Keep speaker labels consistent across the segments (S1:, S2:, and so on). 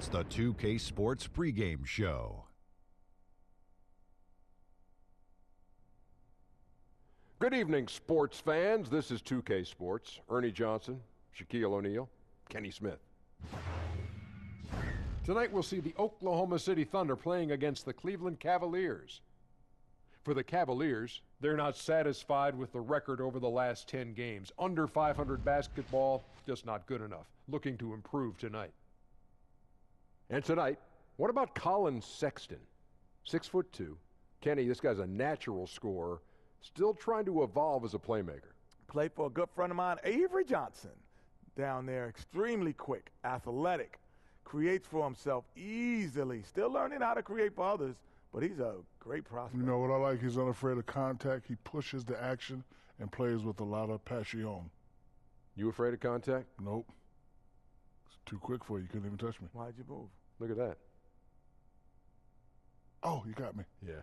S1: It's the 2K Sports pregame show.
S2: Good evening, sports fans. This is 2K Sports. Ernie Johnson, Shaquille O'Neal, Kenny Smith. Tonight we'll see the Oklahoma City Thunder playing against the Cleveland Cavaliers. For the Cavaliers, they're not satisfied with the record over the last 10 games. Under 500 basketball, just not good enough. Looking to improve tonight. And tonight, what about Colin Sexton? 6'2". Kenny, this guy's a natural scorer, still trying to evolve as a playmaker.
S3: Played for a good friend of mine, Avery Johnson, down there. Extremely quick, athletic, creates for himself easily. Still learning how to create for others, but he's a great prospect.
S4: You know what I like? He's unafraid of contact. He pushes the action and plays with a lot of passion.
S2: You afraid of contact?
S4: Nope. It's too quick for you. You couldn't even touch me.
S3: Why'd you move?
S2: Look at that.
S4: Oh, you got me.
S2: Yeah.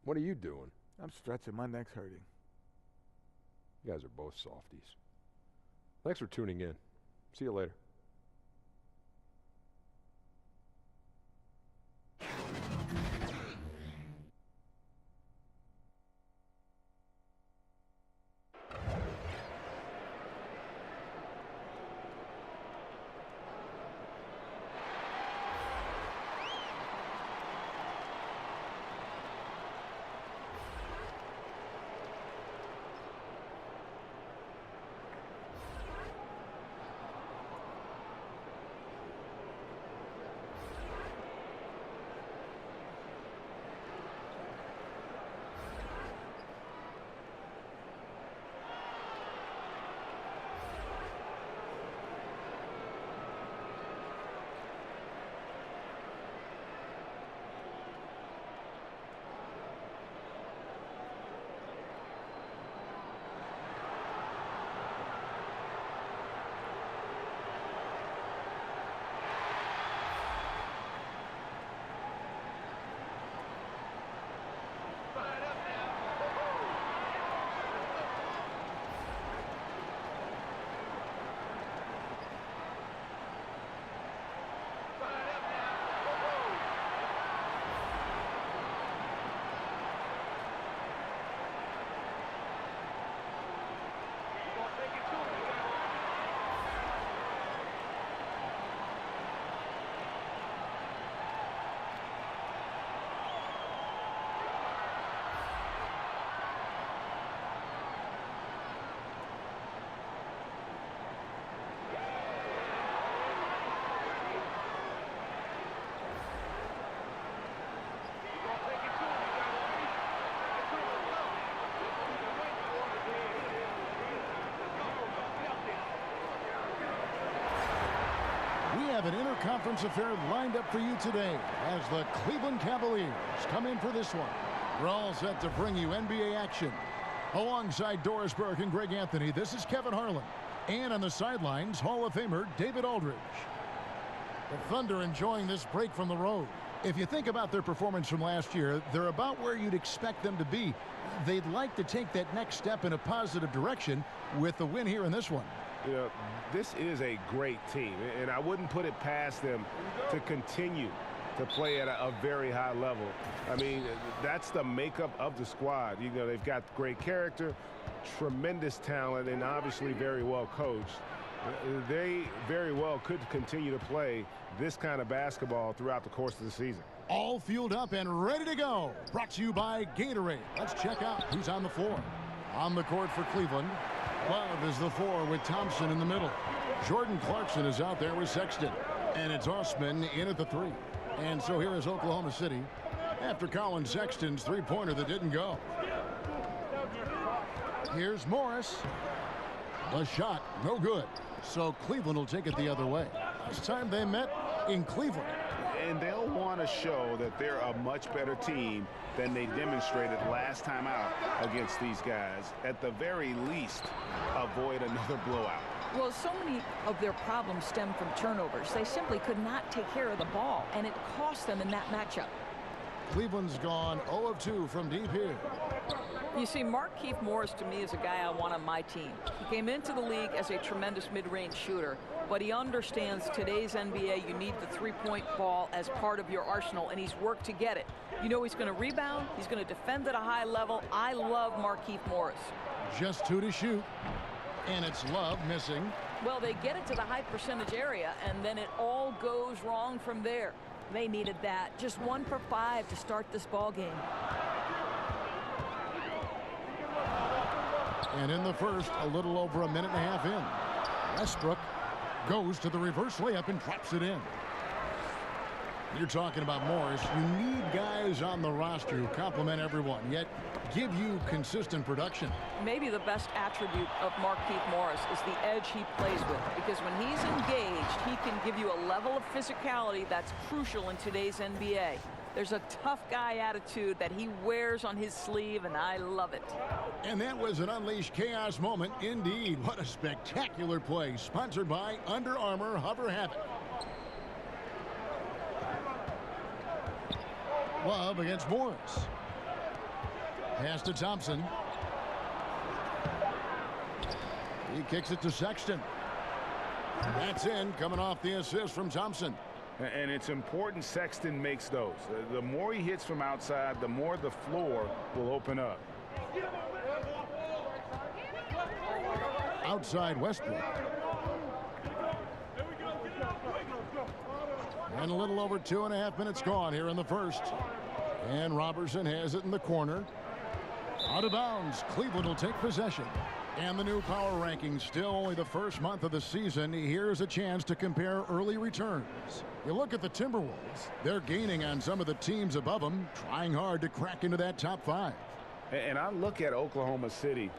S2: What are you doing?
S3: I'm stretching. My neck's hurting.
S2: You guys are both softies. Thanks for tuning in. See you later.
S5: Have an interconference affair lined up for you today as the Cleveland Cavaliers come in for this one. We're all set to bring you NBA action. Alongside Doris Burke and Greg Anthony, this is Kevin Harlan. And on the sidelines, Hall of Famer David Aldridge. The Thunder enjoying this break from the road. If you think about their performance from last year, they're about where you'd expect them to be. They'd like to take that next step in a positive direction with the win here in this one.
S6: You know, this is a great team, and I wouldn't put it past them to continue to play at a very high level. I mean, that's the makeup of the squad. You know, they've got great character, tremendous talent, and obviously very well coached. They very well could continue to play this kind of basketball throughout the course of the season.
S5: All fueled up and ready to go. Brought to you by Gatorade. Let's check out who's on the floor. On the court for Cleveland, Love is the 4 with Thompson in the middle. Jordan Clarkson is out there with Sexton. And it's Osman in at the 3. And so here is Oklahoma City after Colin Sexton's three-pointer that didn't go. Here's Morris. The shot, no good. So Cleveland will take it the other way. Last time they met in Cleveland.
S7: And they'll want to show that they're a much better team than they demonstrated last time out against these guys. At the very least, avoid another blowout.
S8: Well, so many of their problems stem from turnovers. They simply could not take care of the ball, and it cost them in that matchup.
S5: Cleveland's gone 0 of 2 from deep here.
S8: You see, Markieff Morris to me is a guy I want on my team. He came into the league as a tremendous mid-range shooter, but he understands today's NBA, you need the three-point ball as part of your arsenal, and he's worked to get it. You know he's going to rebound. He's going to defend at a high level. I love Markieff Morris.
S5: Just 2 to shoot, and it's Love missing.
S8: Well, they get it to the high percentage area, and then it all goes wrong from there. They needed that. Just 1 for 5 to start this ball game.
S5: And in the first, a little over a minute and a half in, Westbrook goes to the reverse layup and drops it in. You're talking about Morris. You need guys on the roster who complement everyone, yet give you consistent production.
S8: Maybe the best attribute of Markieff Morris is the edge he plays with, because when he's engaged, he can give you a level of physicality that's crucial in today's NBA. There's a tough guy attitude that he wears on his sleeve, and I love it.
S5: And that was an Unleashed Chaos moment indeed. What a spectacular play, sponsored by Under Armour Hover Havoc. Love against Morris. Pass to Thompson. He kicks it to Sexton. That's in, coming off the assist from Thompson.
S6: And it's important Sexton makes those. The more he hits from outside, the more the floor will open up.
S5: Outside Westbrook. And a little over 2.5 minutes gone here in the first. And Robertson has it in the corner. Out of bounds. Cleveland will take possession. And the new power rankings, still only the first month of the season. Here's a chance to compare early returns. You look at the Timberwolves. They're gaining on some of the teams above them, trying hard to crack into that top 5.
S6: And I look at Oklahoma City.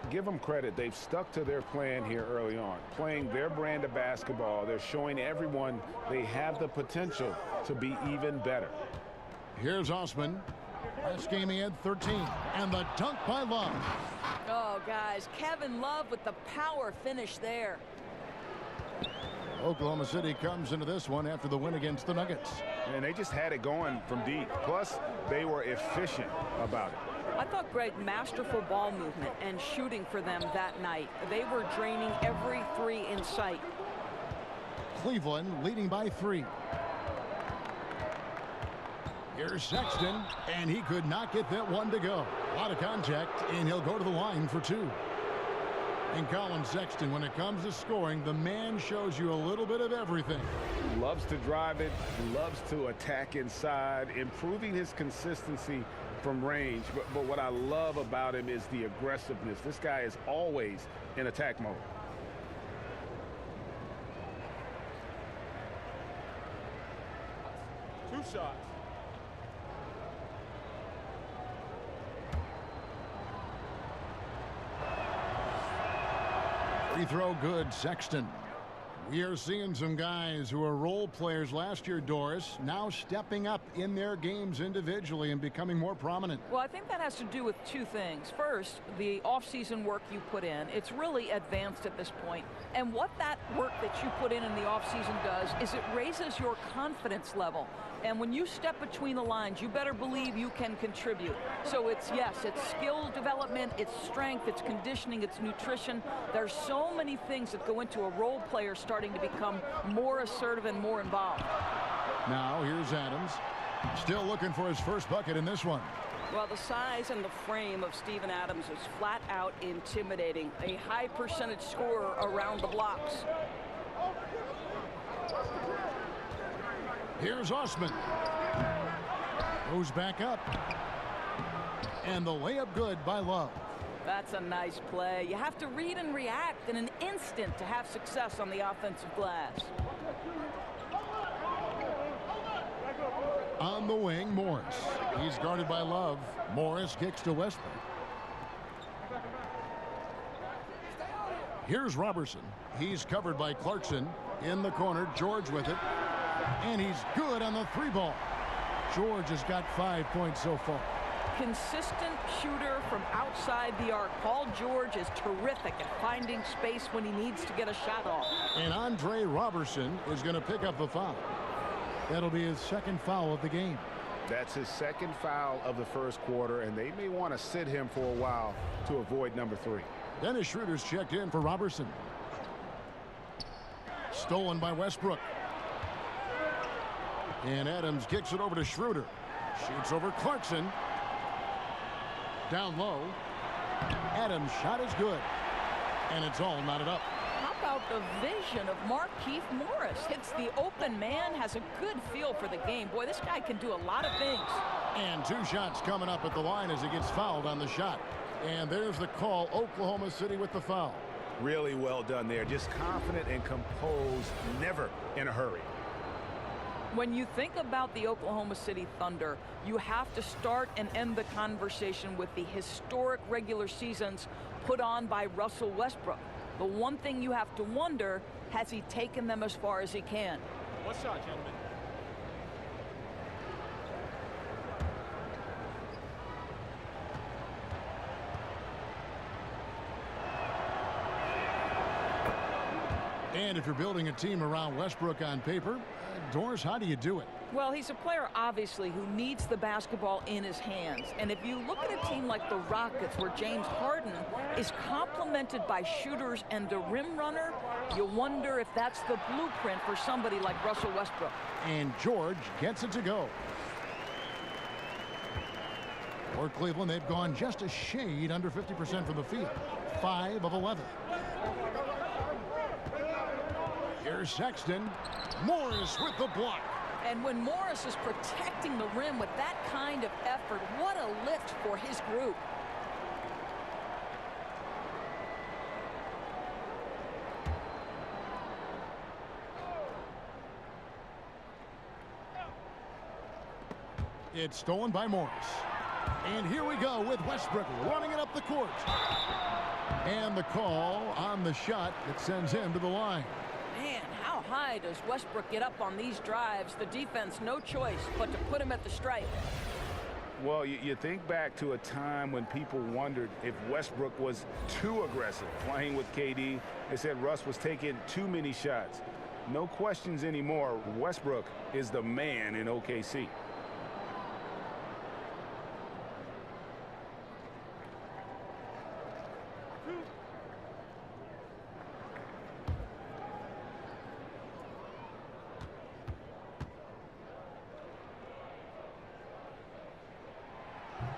S6: Give them credit. They've stuck to their plan here early on, playing their brand of basketball. They're showing everyone they have the potential to be even better.
S5: Here's Osman. Last game he had 13. And the dunk by Love.
S8: Oh, guys, Kevin Love with the power finish there.
S5: Oklahoma City comes into this one after the win against the Nuggets.
S6: And they just had it going from deep. Plus, they were efficient about it.
S8: I thought great masterful ball movement and shooting for them that night. They were draining every 3 in sight.
S5: Cleveland leading by 3. Here's Sexton, and he could not get that one to go. A lot of contact, and he'll go to the line for 2. And Colin Sexton, when it comes to scoring, the man shows you a little bit of everything.
S6: Loves to drive it, loves to attack inside, improving his consistency from range. But what I love about him is the aggressiveness. This guy is always in attack mode.
S3: Two shots.
S5: Free throw good, Sexton. We are seeing some guys who are role players last year, Doris, now stepping up in their games individually and becoming more prominent.
S8: Well, I think that has to do with 2 things. First, the offseason work you put in. It's really advanced at this point. And what that work that you put in the offseason does is it raises your confidence level. And when you step between the lines, you better believe you can contribute. So it's, yes, it's skill development, it's strength, it's conditioning, it's nutrition. There's so many things that go into a role player starting to become more assertive and more involved.
S5: Now here's Adams, still looking for his first bucket in this one.
S8: Well, the size and the frame of Steven Adams is flat out intimidating. A high percentage scorer around the blocks.
S5: Here's Osman. Goes back up. And the layup good by Love.
S8: That's a nice play. You have to read and react in an instant to have success on the offensive glass.
S5: On the wing, Morris. He's guarded by Love. Morris kicks to Westbrook. Here's Robertson. He's covered by Clarkson. In the corner, George with it. And he's good on the 3-ball. George has got 5 points so far.
S8: Consistent shooter from outside the arc. Paul George is terrific at finding space when he needs to get a shot off.
S5: And Andre Robertson is going to pick up the foul. That'll be his second foul of the game.
S7: That's his second foul of the first quarter, and they may want to sit him for a while to avoid number 3.
S5: Dennis Schroeder's checked in for Robertson. Stolen by Westbrook. And Adams kicks it over to Schroeder. Shoots over Clarkson. Down low. Adams' shot is good. And it's all knotted up.
S8: How about the vision of Markieff Morris? Hits the open man, has a good feel for the game. Boy, this guy can do a lot of things.
S5: And 2 shots coming up at the line as he gets fouled on the shot. And there's the call. Oklahoma City with the foul.
S7: Really well done there. Just confident and composed, never in a hurry.
S8: When you think about the Oklahoma City Thunder, you have to start and end the conversation with the historic regular seasons put on by Russell Westbrook. The one thing you have to wonder, has he taken them as far as he can?
S9: One shot, gentlemen.
S5: And if you're building a team around Westbrook on paper, Doris, how do you do it?
S8: Well, he's a player, obviously, who needs the basketball in his hands. And if you look at a team like the Rockets, where James Harden is complemented by shooters and a rim runner, you wonder if that's the blueprint for somebody like Russell Westbrook.
S5: And George gets it to go. For Cleveland, they've gone just a shade under 50% from the field. 5 of 11. Here's Sexton. Morris with the block.
S8: And when Morris is protecting the rim with that kind of effort, what a lift for his group.
S5: It's stolen by Morris. And here we go with Westbrook running it up the court. And the call on the shot that sends him to the line.
S8: Man, how high does Westbrook get up on these drives? The defense, no choice but to put him at the stripe.
S7: Well, you think back to a time when people wondered if Westbrook was too aggressive playing with KD. They said Russ was taking too many shots. No questions anymore. Westbrook is the man in OKC.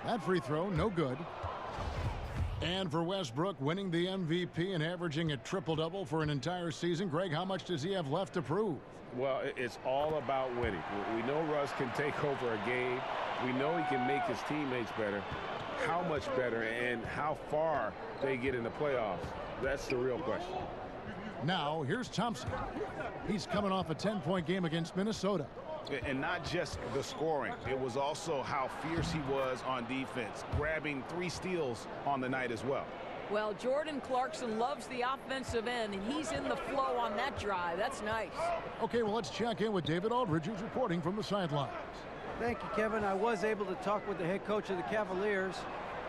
S5: That free throw, no good. And for Westbrook, winning the MVP and averaging a triple-double for an entire season, Greg, how much does he have left to prove?
S7: Well, it's all about winning. We know Russ can take over a game. We know he can make his teammates better. How much better and how far they get in the playoffs, that's the real question.
S5: Now, here's Thompson. He's coming off a 10-point game against Minnesota.
S7: And not just the scoring. It was also how fierce he was on defense, grabbing 3 steals on the night as well.
S8: Well, Jordan Clarkson loves the offensive end, and he's in the flow on that drive. That's nice.
S5: Okay, well, let's check in with David Aldridge, who's reporting from the sidelines.
S10: Thank you, Kevin. I was able to talk with the head coach of the Cavaliers.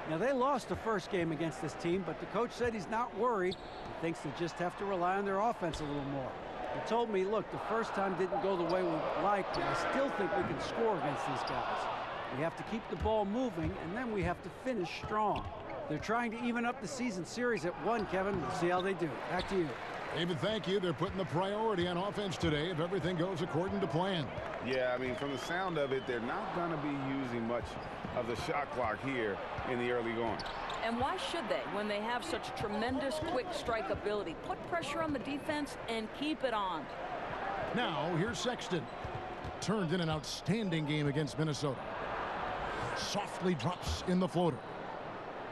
S10: Now, they lost the first game against this team, but the coach said he's not worried. He thinks they just have to rely on their offense a little more. He told me, look, the first time didn't go the way we liked, but I still think we can score against these guys. We have to keep the ball moving, and then we have to finish strong. They're trying to even up the season series at 1, Kevin. We'll see how they do. Back to you.
S5: David, thank you. They're putting the priority on offense today if everything goes according to plan.
S7: Yeah, I mean, from the sound of it, they're not going to be using much of the shot clock here in the early going.
S8: And why should they when they have such tremendous quick strike ability? Put pressure on the defense and keep it on.
S5: Now, here's Sexton. Turned in an outstanding game against Minnesota. Softly drops in the floater.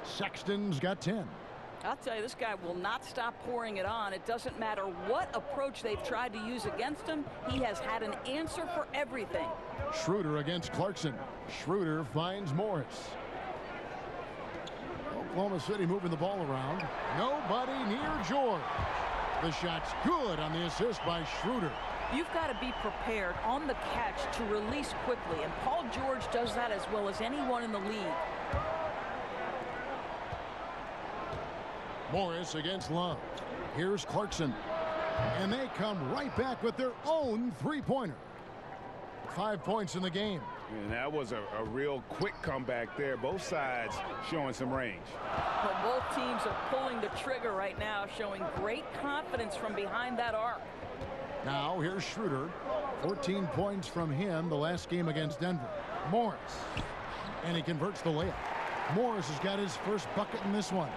S5: Sexton's got 10.
S8: I'll tell you, this guy will not stop pouring it on. It doesn't matter what approach they've tried to use against him. He has had an answer for everything.
S5: Schroeder against Clarkson. Schroeder finds Morris. Oklahoma City moving the ball around. Nobody near George. The shot's good on the assist by Schroeder.
S8: You've got to be prepared on the catch to release quickly, and Paul George does that as well as anyone in the league.
S5: Morris against Love. Here's Clarkson. And they come right back with their own three-pointer. 5 points in the game.
S7: And that was a real quick comeback there. Both sides showing some range.
S8: Well, both teams are pulling the trigger right now, showing great confidence from behind that arc.
S5: Now here's Schroeder. 14 points from him the last game against Denver. Morris. And he converts the layup. Morris has got his first bucket in this one.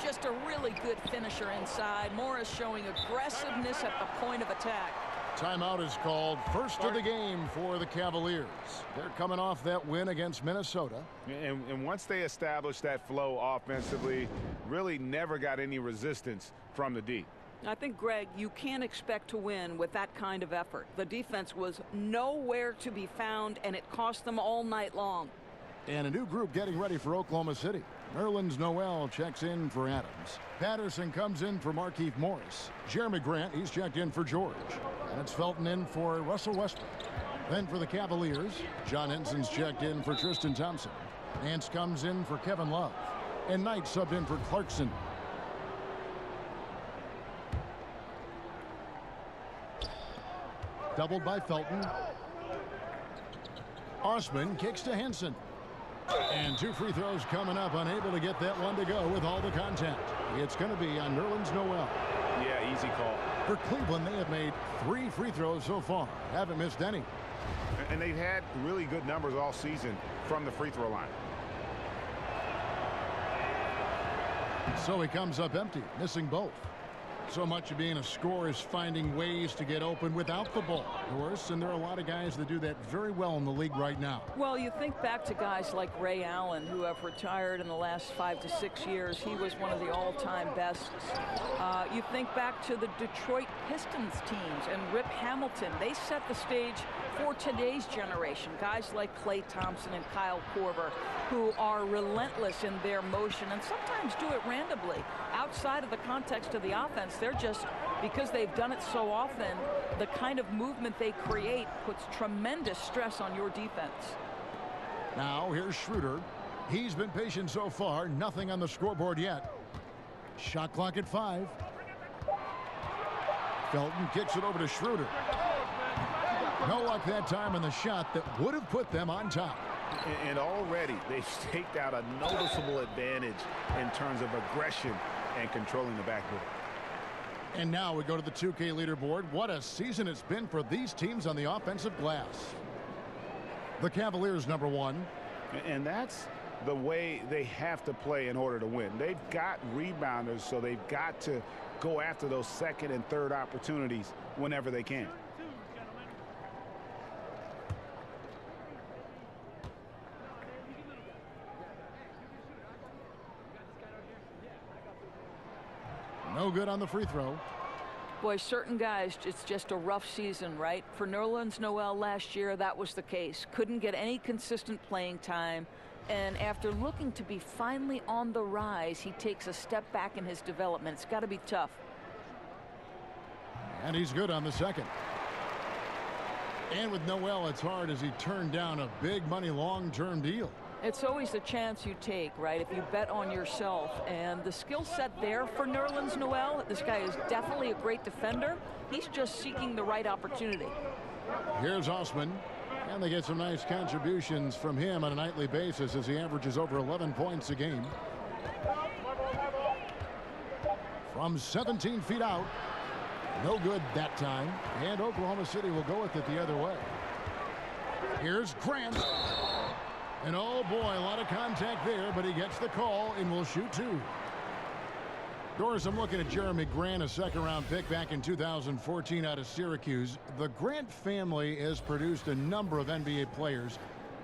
S8: Just a really good finisher inside. Morris showing aggressiveness at the point of attack.
S5: Timeout is called. First of the game for the Cavaliers. They're coming off that win against Minnesota.
S7: And once they established that flow offensively, really never got any resistance from the D.
S8: I think, Greg, you can't expect to win with that kind of effort. The defense was nowhere to be found, and it cost them all night long.
S5: And a new group getting ready for Oklahoma City. Nerlens Noel checks in for Adams. Patterson comes in for Markieff Morris. Jeremy Grant, he's checked in for George. And it's Felton in for Russell Westbrook. Then for the Cavaliers, John Henson's checked in for Tristan Thompson. Nance comes in for Kevin Love. And Knight subbed in for Clarkson. Doubled by Felton. Osman kicks to Henson. And 2 free throws coming up, unable to get that one to go with all the contact. It's going to be on Nerlens Noel.
S7: Yeah, easy call.
S5: For Cleveland, they have made 3 free throws so far. Haven't missed any.
S7: And they've had really good numbers all season from the free throw line.
S5: So he comes up empty, missing both. So much of being a scorer is finding ways to get open without the ball, of course, and there are a lot of guys that do that very well in the league right now.
S8: Well, you think back to guys like Ray Allen, who have retired in the last 5 to 6 years. He was one of the all-time bests. You think back to the Detroit Pistons teams and Rip Hamilton. They set the stage for today's generation. Guys like Klay Thompson and Kyle Korver, who are relentless in their motion and sometimes do it randomly. Outside of the context of the offense, they're just, because they've done it so often, the kind of movement they create puts tremendous stress on your defense.
S5: Now here's Schroeder. He's been patient so far. Nothing on the scoreboard yet. Shot clock at 5. Felton kicks it over to Schroeder. No luck that time on the shot that would have put them on top.
S7: And already they've staked out a noticeable advantage in terms of aggression and controlling the backboard.
S5: And now we go to the 2K leaderboard. What a season it's been for these teams on the offensive glass. The Cavaliers #1.
S7: And that's the way they have to play in order to win. They've got rebounders, so they've got to go after those second and third opportunities whenever they can.
S5: No good on the free throw.
S8: Boy, certain guys, it's just a rough season, right? For Nerlens Noel last year, that was the case. Couldn't get any consistent playing time. And after looking to be finally on the rise, he takes a step back in his development. It's got to be tough.
S5: And he's good on the second. And with Noel, it's hard as he turned down a big money long-term deal.
S8: It's always a chance you take, right, if you bet on yourself. And the skill set there for Nerlens Noel, this guy is definitely a great defender. He's just seeking the right opportunity.
S5: Here's Osman. And they get some nice contributions from him on a nightly basis as he averages over 11 points a game. From 17 feet out. No good that time. And Oklahoma City will go with it the other way. Here's Grant. And oh boy, a lot of contact there, but he gets the call and will shoot 2. Doris, I'm looking at Jeremy Grant, a second-round pick back in 2014 out of Syracuse. The Grant family has produced a number of NBA players.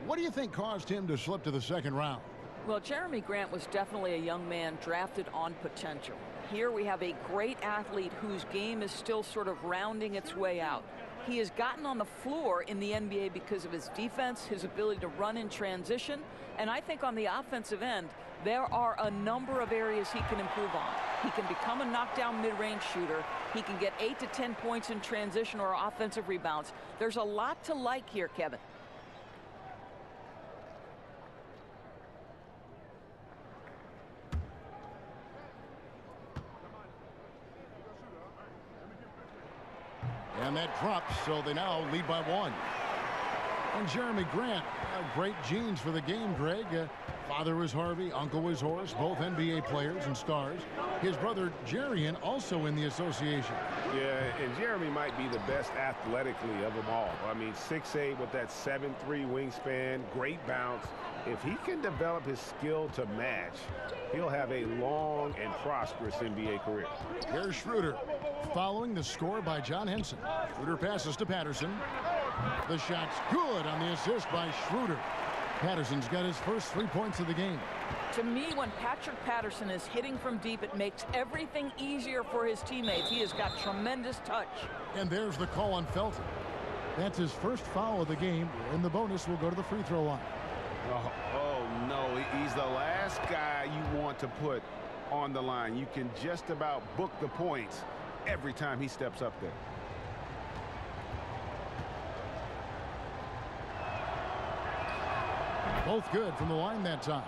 S5: What do you think caused him to slip to the second round?
S8: Well, Jeremy Grant was definitely a young man drafted on potential. Here we have a great athlete whose game is still sort of rounding its way out. He has gotten on the floor in the NBA because of his defense, his ability to run in transition, and I think on the offensive end, there are a number of areas he can improve on. He can become a knockdown mid-range shooter. He can get 8 to 10 points in transition or offensive rebounds. There's a lot to like here, Kevin.
S5: And that drops, so they now lead by 1. And Jeremy Grant, great genes for the game, Greg. Father was Harvey, uncle was Horace, both NBA players and stars. His brother Jarian also in the association.
S6: Yeah, and Jeremy might be the best athletically of them all. I mean, 6'8" with that 7'3" wingspan, great bounce. If he can develop his skill to match, he'll have a long and prosperous NBA career.
S5: Here's Schroeder, following the score by John Henson. Schroeder passes to Patterson. The shot's good on the assist by Schroeder. Patterson's got his first 3 points of the game.
S8: To me, when Patrick Patterson is hitting from deep, it makes everything easier for his teammates. He has got tremendous touch.
S5: And there's the call on Felton. That's his first foul of the game, and the bonus will go to the free throw line.
S7: Oh, no, he's the last guy you want to put on the line. You can just about book the points every time he steps up there.
S5: Both good from the line that time.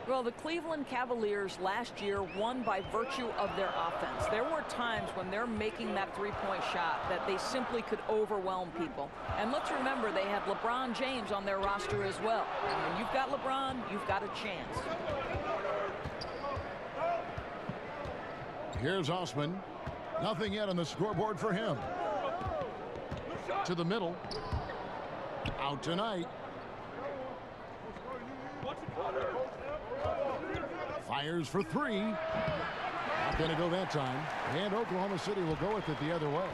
S8: Well, the Cleveland Cavaliers last year won by virtue of their offense. There were times when they're making that three-point shot that they simply could overwhelm people. And let's remember, they had LeBron James on their roster as well. And when you've got LeBron, you've got a chance.
S5: Here's Osman. Nothing yet on the scoreboard for him. To the middle. Out tonight. Fires for three. Not going to go that time. And Oklahoma City will go with it the other way.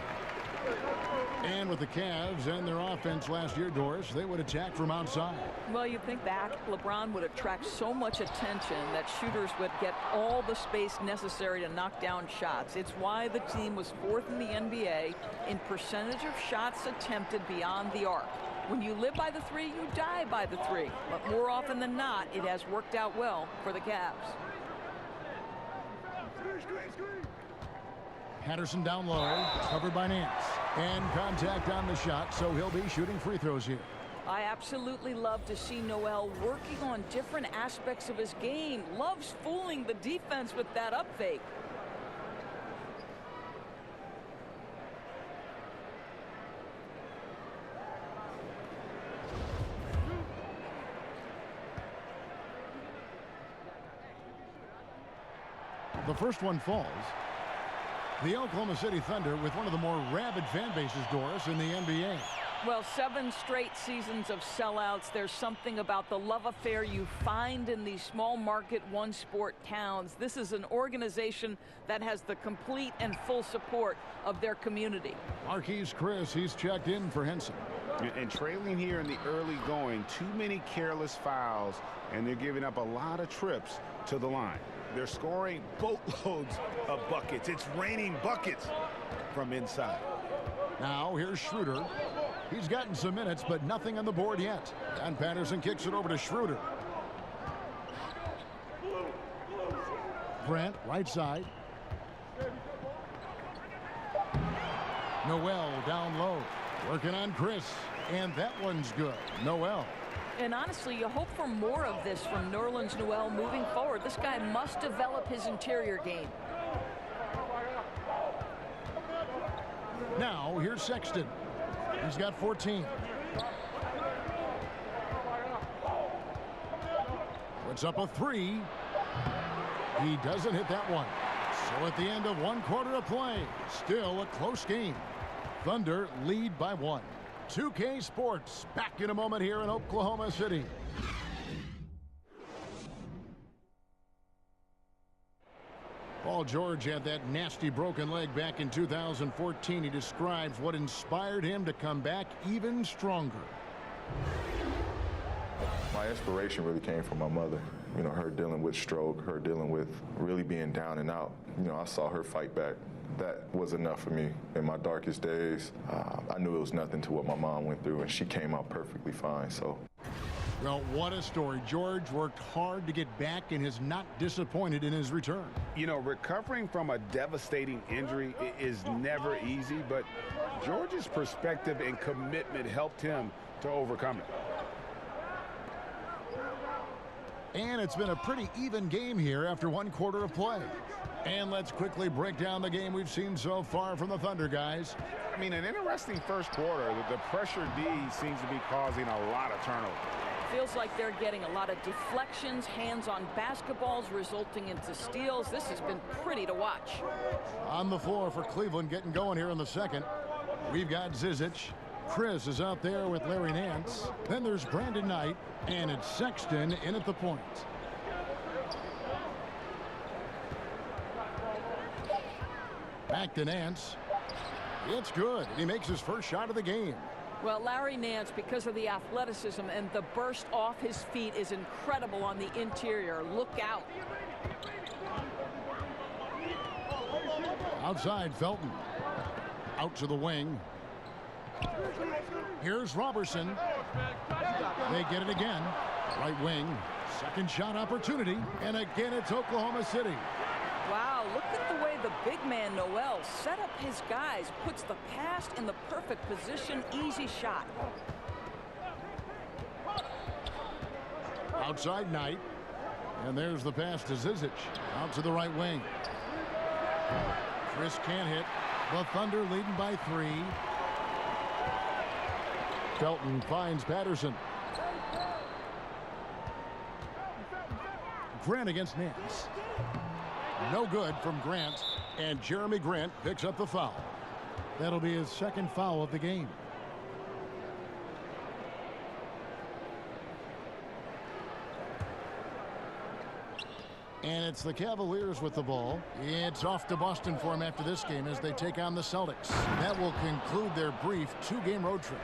S5: And with the Cavs and their offense last year, Doris, they would attack from outside.
S8: Well, you'd think that LeBron would attract so much attention that shooters would get all the space necessary to knock down shots. It's why the team was fourth in the NBA in percentage of shots attempted beyond the arc. When you live by the three, you die by the three. But more often than not, it has worked out well for the Cavs.
S5: Patterson down low, covered by Nance. And contact on the shot, so he'll be shooting free throws here.
S8: I absolutely love to see Noel working on different aspects of his game. Loves fooling the defense with that up fake.
S5: The first one falls. The Oklahoma City Thunder with one of the more rabid fan bases, Doris, in the NBA.
S8: Well, 7 straight seasons of sellouts. There's something about the love affair you find in these small market one sport towns. This is an organization that has the complete and full support of their community.
S5: Marquise Chris, he's checked in for Henson.
S7: And trailing here in the early going, too many careless fouls, and they're giving up a lot of trips to the line. They're scoring boatloads of buckets. It's raining buckets from inside.
S5: Now here's Schroeder. He's gotten some minutes, but nothing on the board yet. And Patterson kicks it over to Schroeder. Grant, right side. Noel down low. Working on Chris. And that one's good. Noel.
S8: And honestly, you hope for more of this from Nerlens Noel moving forward. This guy must develop his interior game.
S5: Now, here's Sexton. He's got 14. Puts up a three. He doesn't hit that one. So at the end of 1 quarter of play, still a close game. Thunder lead by 1. 2K Sports back in a moment here in Oklahoma City. Paul George had that nasty broken leg back in 2014. He describes what inspired him to come back even stronger.
S9: My inspiration really came from my mother. You know, her dealing with stroke, her dealing with really being down and out. You know, I saw her fight back. That was enough for me. In my darkest days, I knew it was nothing to what my mom went through, and she came out perfectly fine, so.
S5: Well, what a story. George worked hard to get back and has not disappointed in his return.
S7: You know, recovering from a devastating injury is never easy, but George's perspective and commitment helped him to overcome it.
S5: And it's been a pretty even game here after 1 quarter of play. And let's quickly break down the game we've seen so far from the Thunder, guys.
S7: I mean, an interesting first quarter. The pressure D seems to be causing a lot of turnover.
S8: Feels like they're getting a lot of deflections, hands-on basketballs resulting into steals. This has been pretty to watch.
S5: On the floor for Cleveland getting going here in the second. We've got Zizic. Chris is out there with Larry Nance. Then there's Brandon Knight. And it's Sexton in at the point. Back to Nance. It's good. He makes his first shot of the game.
S8: Well, Larry Nance, because of the athleticism and the burst off his feet, is incredible on the interior. Look out.
S5: Outside, Felton. Out to the wing. Here's Robertson. They get it again. Right wing. Second shot opportunity. And again, it's Oklahoma City.
S8: Wow, look at the way the big man, Noel, set up his guys. Puts the pass in the perfect position. Easy shot.
S5: Outside Knight. And there's the pass to Zizic. Out to the right wing. Chris can't hit. The Thunder leading by 3. Felton finds Patterson. Grant against Nance. No good from Grant. And Jeremy Grant picks up the foul. That'll be his second foul of the game. And it's the Cavaliers with the ball. It's off to Boston for them after this game as they take on the Celtics. That will conclude their brief 2-game road trip.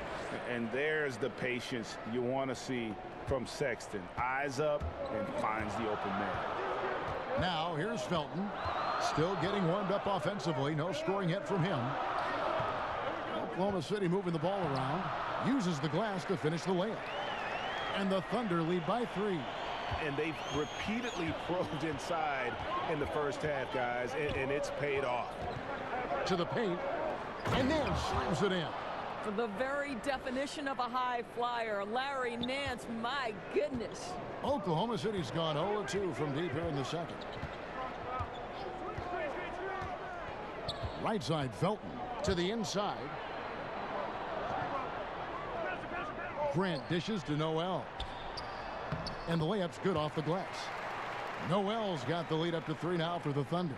S7: And there's the patience you want to see from Sexton. Eyes up and finds the open man.
S5: Now here's Felton. Still getting warmed up offensively. No scoring yet from him. Oklahoma City moving the ball around. Uses the glass to finish the layup. And the Thunder lead by 3.
S7: And they've repeatedly probed inside in the first half, guys, and it's paid off.
S5: To the paint. And then slams it in.
S8: For the very definition of a high flyer, Larry Nance, my goodness.
S5: Oklahoma City's gone 0-2 from deep here in the second. Right side, Felton to the inside. Grant dishes to Noel. And the layup's good off the glass. Noel's got the lead up to 3 now for the Thunder.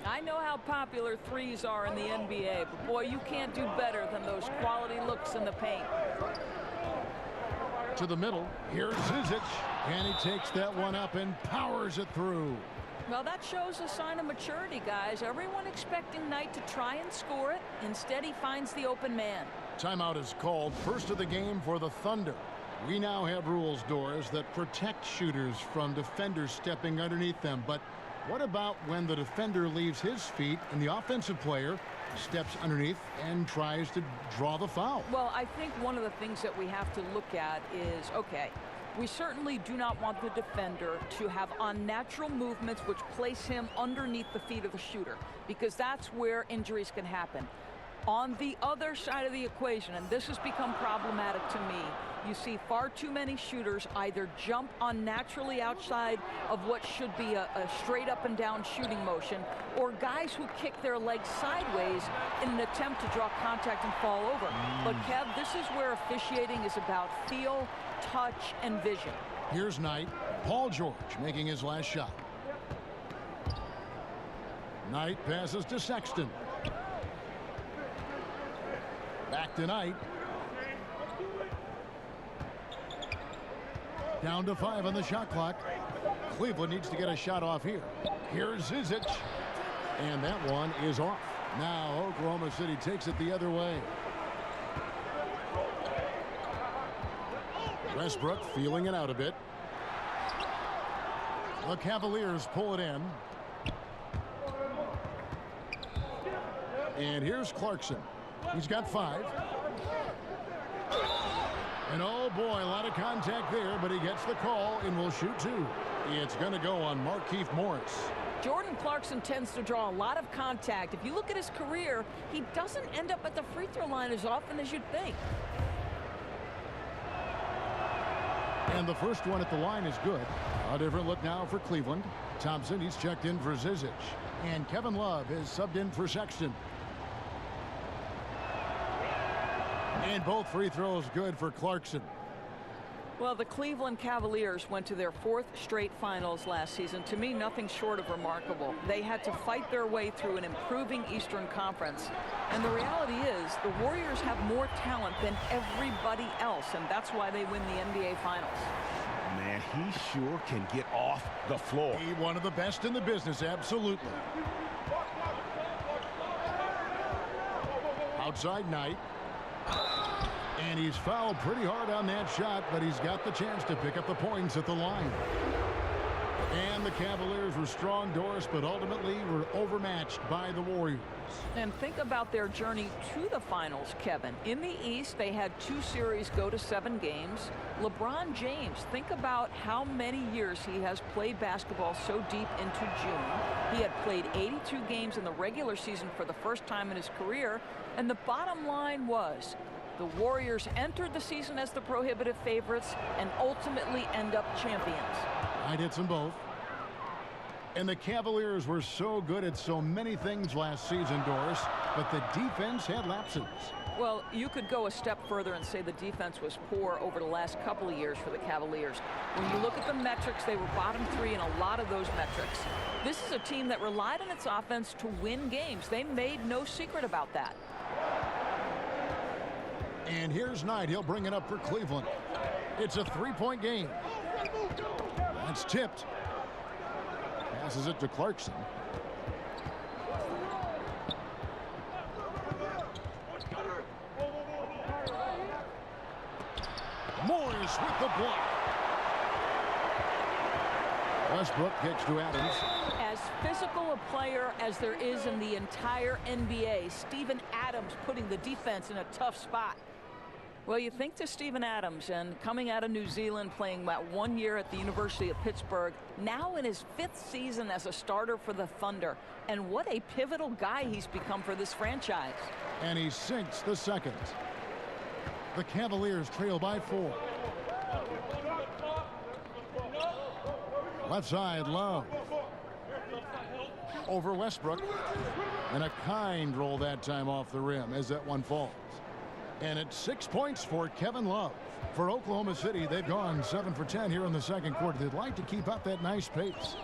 S8: I know how popular threes are in the NBA, but boy, you can't do better than those quality looks in the paint.
S5: To the middle, here's Zizic, and he takes that one up and powers it through.
S8: Well, that shows a sign of maturity, guys. Everyone expecting Knight to try and score it. Instead, he finds the open man.
S5: Timeout is called. First of the game for the Thunder. We now have rules, Doris, that protect shooters from defenders stepping underneath them. But what about when the defender leaves his feet and the offensive player steps underneath and tries to draw the foul?
S8: Well, I think one of the things that we have to look at is, okay, we certainly do not want the defender to have unnatural movements which place him underneath the feet of the shooter, because that's where injuries can happen. On the other side of the equation, and this has become problematic to me, you see far too many shooters either jump unnaturally outside of what should be a straight up and down shooting motion, or guys who kick their legs sideways in an attempt to draw contact and fall over. But Kev, this is where officiating is about feel, touch, and vision.
S5: Here's Knight. Paul George making his last shot. Knight passes to Sexton. Back to Knight. Down to 5 on the shot clock. Cleveland needs to get a shot off here. Here's Zizic. And that one is off. Now Oklahoma City takes it the other way. Westbrook feeling it out a bit. The Cavaliers pull it in. And here's Clarkson. He's got 5. And oh boy, a lot of contact there, but he gets the call and will shoot 2. It's going to go on Markieff Morris.
S8: Jordan Clarkson tends to draw a lot of contact. If you look at his career, he doesn't end up at the free throw line as often as you'd think.
S5: And the first one at the line is good. A different look now for Cleveland. Thompson, he's checked in for Zizic. And Kevin Love is subbed in for Sexton. And both free throws good for Clarkson.
S8: Well, the Cleveland Cavaliers went to their 4th straight finals last season. To me, nothing short of remarkable. They had to fight their way through an improving Eastern Conference. And the reality is the Warriors have more talent than everybody else, and that's why they win the NBA Finals.
S6: Man, he sure can get off the floor.
S5: He one of the best in the business, absolutely. Outside Knight. And he's fouled pretty hard on that shot, but he's got the chance to pick up the points at the line. And the Cavaliers were strong, Doris, but ultimately were overmatched by the Warriors.
S8: And think about their journey to the finals, Kevin. In the East, they had 2 series go to 7 games. LeBron James, think about how many years he has played basketball so deep into June. He had played 82 games in the regular season for the first time in his career. And the bottom line was, the Warriors entered the season as the prohibitive favorites and ultimately end up champions.
S5: I'd hit them both. And the Cavaliers were so good at so many things last season, Doris, but the defense had lapses.
S8: Well, you could go a step further and say the defense was poor over the last couple of years for the Cavaliers. When you look at the metrics, they were bottom 3 in a lot of those metrics. This is a team that relied on its offense to win games. They made no secret about that.
S5: And here's Knight. He'll bring it up for Cleveland. It's a 3-point game. That's tipped. Passes it to Clarkson. Morris with the block. Westbrook kicks to Adams.
S8: As physical a player as there is in the entire NBA, Steven Adams putting the defense in a tough spot. Well, you think to Steven Adams, and coming out of New Zealand, playing about 1 year at the University of Pittsburgh, now in his 5th season as a starter for the Thunder. And what a pivotal guy he's become for this franchise.
S5: And he sinks the second. The Cavaliers trail by 4. Left side, Love. Over Westbrook. And a kind roll that time off the rim as that one falls. And it's 6 points for Kevin Love. For Oklahoma City, they've gone 7 for 10 here in the second quarter. They'd like to keep up that nice pace.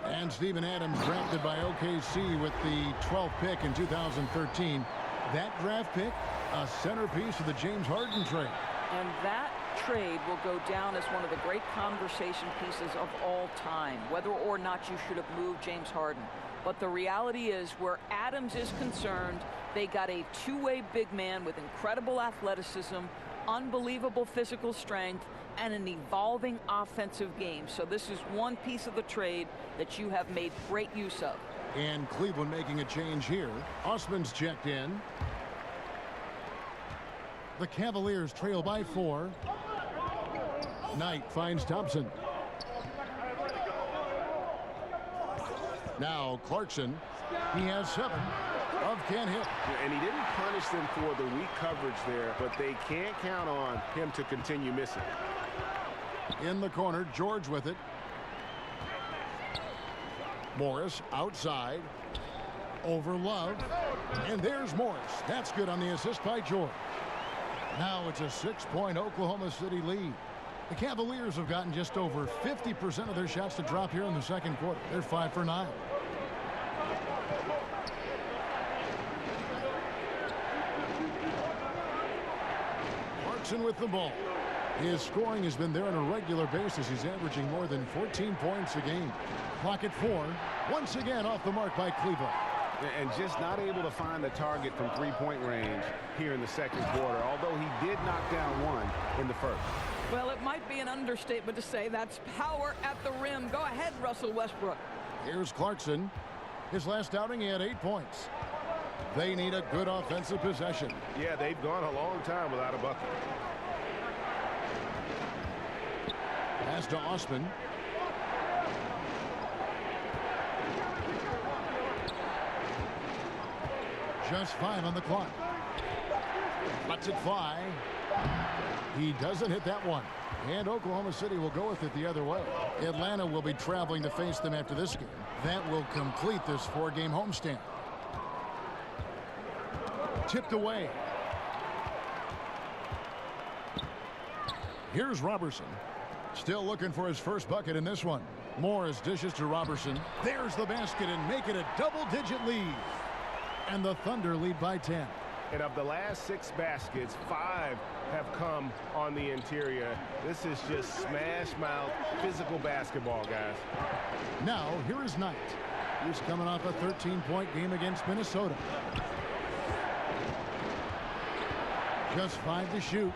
S5: And Steven Adams drafted by OKC with the 12th pick in 2013. That draft pick, a centerpiece of the James Harden trade.
S8: And that trade will go down as one of the great conversation pieces of all time, whether or not you should have moved James Harden. But the reality is, where Adams is concerned, they got a two-way big man with incredible athleticism, unbelievable physical strength, and an evolving offensive game. So this is one piece of the trade that you have made great use of.
S5: And Cleveland making a change here. Osman's checked in. The Cavaliers trail by 4. Knight finds Thompson. Now Clarkson. He has 7. Love can't hit.
S6: And he didn't punish them for the weak coverage there, but they can't count on him to continue missing.
S5: In the corner, George with it. Morris outside. Over Love. And there's Morris. That's good on the assist by George. Now it's a 6-point Oklahoma City lead. The Cavaliers have gotten just over 50% of their shots to drop here in the second quarter. They're 5 for 9. Clarkson with the ball. His scoring has been there on a regular basis. He's averaging more than 14 points a game. Clock at 4. Once again off the mark by Cleveland.
S6: And just not able to find the target from three-point range here in the second quarter, although he did knock down one in the first.
S8: Well, it might be an understatement to say that's power at the rim. Go ahead, Russell Westbrook.
S5: Here's Clarkson. His last outing, he had 8 points. They need a good offensive possession.
S6: Yeah, they've gone a long time without a bucket.
S5: Pass to Osman. Just 5 on the clock. Lets it fly. He doesn't hit that one. And Oklahoma City will go with it the other way. Atlanta will be traveling to face them after this game. That will complete this 4-game homestand. Tipped away. Here's Robertson. Still looking for his first bucket in this one. Morris dishes to Robertson. There's the basket and make it a double-digit lead. And the Thunder lead by 10.
S6: And of the last 6 baskets, 5 have come on the interior. This is just smash-mouth physical basketball, guys.
S5: Now, here is Knight. He's coming off a 13-point game against Minnesota. Just 5 to shoot.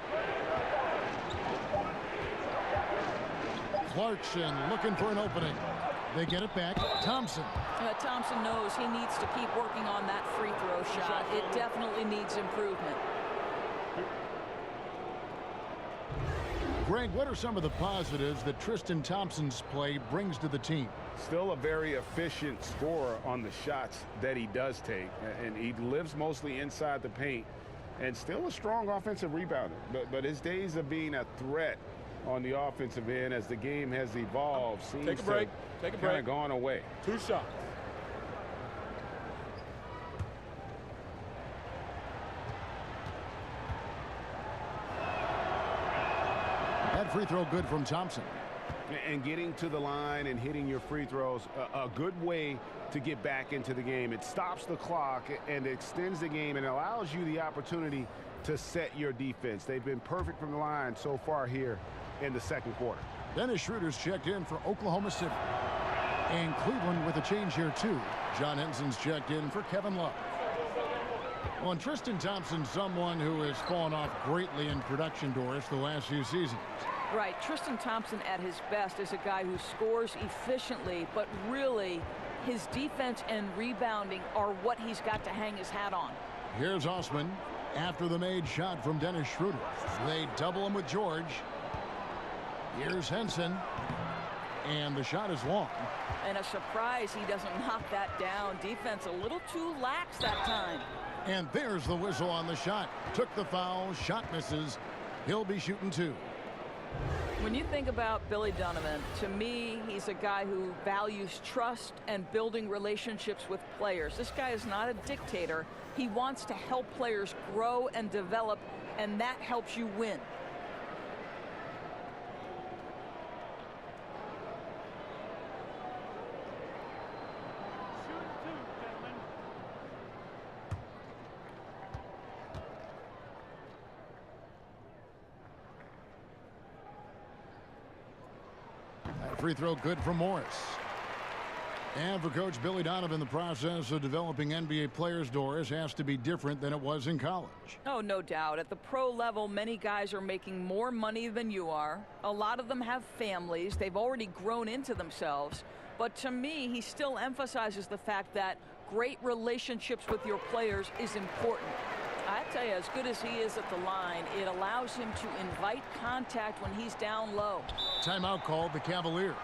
S5: Clarkson looking for an opening. They get it back. Thompson.
S8: Thompson knows he needs to keep working on that free throw shot. It definitely needs improvement.
S5: Greg, what are some of the positives that Tristan Thompson's play brings to the team?
S7: Still a very efficient scorer on the shots that he does take. And he lives mostly inside the paint. And still a strong offensive rebounder. But his days of being a threat on the offensive end as the game has evolved seems
S2: Take a break.
S7: to kind of gone away.
S2: 2 shots.
S5: That free throw good from Thompson.
S6: And getting to the line and hitting your free throws, a good way to get back into the game. It stops the clock and extends the game and allows you the opportunity to set your defense. They've been perfect from the line so far here in the second quarter.
S5: Dennis Schroeder's checked in for Oklahoma City. And Cleveland with a change here too. John Henson's checked in for Kevin Love. Well, and Tristan Thompson's someone who has fallen off greatly in production, Doris, the last few seasons.
S8: Right, Tristan Thompson at his best is a guy who scores efficiently, but really his defense and rebounding are what he's got to hang his hat on.
S5: Here's Osman after the made shot from Dennis Schroeder. They double him with George. Here's Henson. And the shot is long.
S8: And a surprise he doesn't knock that down. Defense a little too lax that time.
S5: And there's the whistle on the shot. Took the foul. Shot misses. He'll be shooting 2.
S8: When you think about Billy Donovan, to me, he's a guy who values trust and building relationships with players. This guy is not a dictator. He wants to help players grow and develop, and that helps you win.
S5: Free throw good from Morris. And for Coach Billy Donovan, the process of developing NBA players, Doris, has to be different than it was in college.
S8: Oh, no doubt. At the pro level, many guys are making more money than you are. A lot of them have families. They've already grown into themselves. But to me, he still emphasizes the fact that great relationships with your players is important. I tell you, as good as he is at the line, it allows him to invite contact when he's down low.
S5: Timeout called the Cavaliers.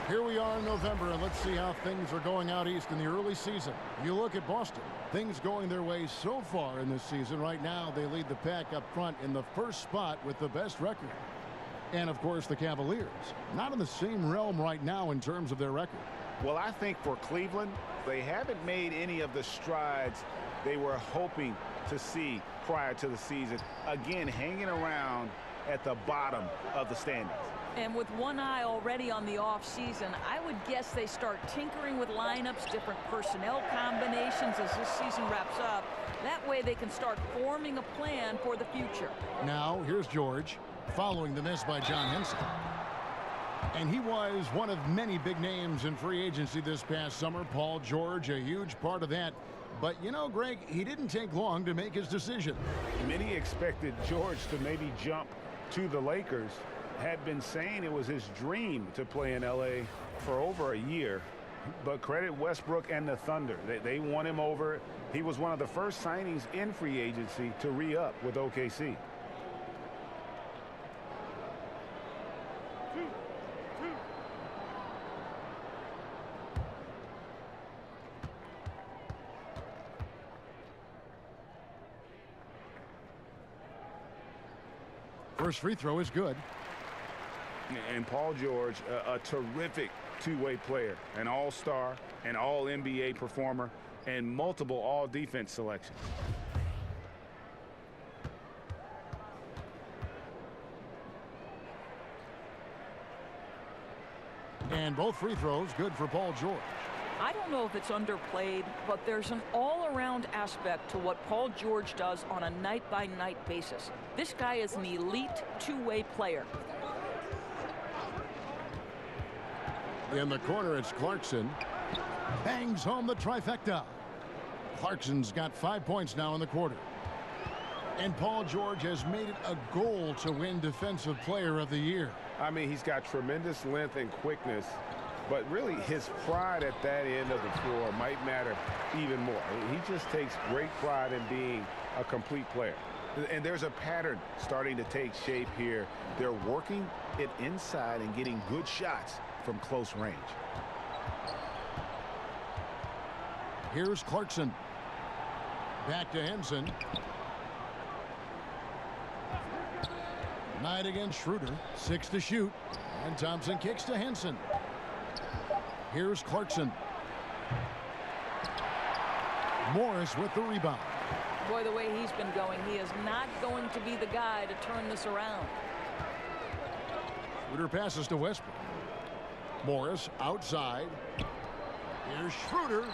S5: Here we are in November, and let's see how things are going out east in the early season. You look at Boston. Things going their way so far in this season. Right now, they lead the pack up front in the first spot with the best record. And, of course, the Cavaliers. Not in the same realm right now in terms of their record.
S7: Well, I think for Cleveland, they haven't made any of the strides they were hoping to see prior to the season. Again, hanging around at the bottom of the standings.
S8: And with one eye already on the offseason, I would guess they start tinkering with lineups, different personnel combinations as this season wraps up. That way they can start forming a plan for the future.
S5: Now, here's George, following the miss by John Henson. And he was one of many big names in free agency this past summer. Paul George, a huge part of that. But, you know, Greg, he didn't take long to make his decision.
S7: Many expected George to maybe jump to the Lakers. had been saying it was his dream to play in L.A. for over a year. But credit Westbrook and the Thunder. They won him over. He was one of the first signings in free agency to re-up with OKC.
S5: First free throw is good.
S7: And Paul George, a terrific two-way player, an all-star, an all-NBA performer, and multiple all-defense selections.
S5: And both free throws good for Paul George.
S8: I don't know if it's underplayed, but there's an all-around aspect to what Paul George does on a night-by-night basis. This guy is an elite two-way player.
S5: In the corner, it's Clarkson. Bangs home the trifecta. Clarkson's got 5 points now in the quarter. And Paul George has made it a goal to win Defensive Player of the Year.
S6: I mean, he's got tremendous length and quickness, but really his pride at that end of the floor might matter even more. He just takes great pride in being a complete player. And there's a pattern starting to take shape here. They're working it inside and getting good shots from close range.
S5: Here's Clarkson. Back to Henson. Knight against Schroeder. 6 to shoot. And Thompson kicks to Henson. Here's Clarkson. Morris with the rebound.
S8: Boy, the way he's been going, he is not going to be the guy to turn this around.
S5: Schroeder passes to Westbrook. Morris outside. Here's Schroeder.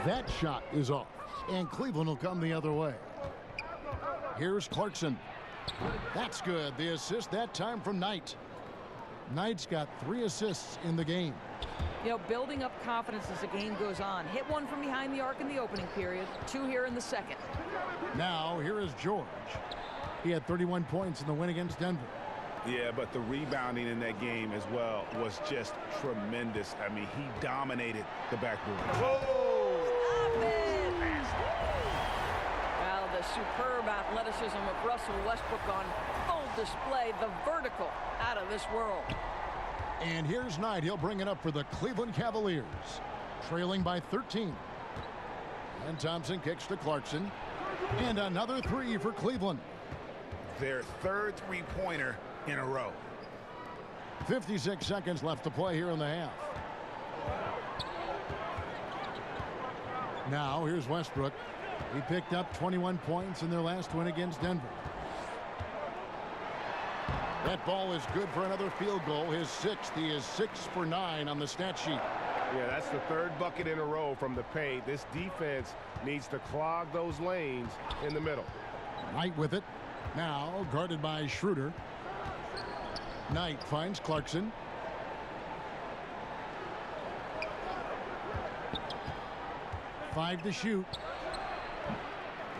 S5: That shot is off. And Cleveland will come the other way. Here's Clarkson. That's good. The assist that time from Knight. Knight's got 3 assists in the game.
S8: You know, building up confidence as the game goes on. Hit one from behind the arc in the opening period. 2 here in the second.
S5: Now, here is George. He had 31 points in the win against Denver.
S7: Yeah, but the rebounding in that game as well was just tremendous. I mean, he dominated the backboard.
S8: Stop it! Well, the superb athleticism of Russell Westbrook on full display. The vertical out of this world.
S5: And here's Knight. He'll bring it up for the Cleveland Cavaliers. Trailing by 13. And Thompson kicks to Clarkson. And another 3 for Cleveland.
S7: Their third three-pointer in a row.
S5: 56 seconds left to play here in the half. Now, here's Westbrook. He picked up 21 points in their last win against Denver. That ball is good for another field goal. His 6th. He is 6 for 9 on the stat sheet.
S6: Yeah, that's the 3rd bucket in a row from the paint. This defense needs to clog those lanes in the middle.
S5: Knight with it. Now guarded by Schroeder. Knight finds Clarkson. Five to shoot.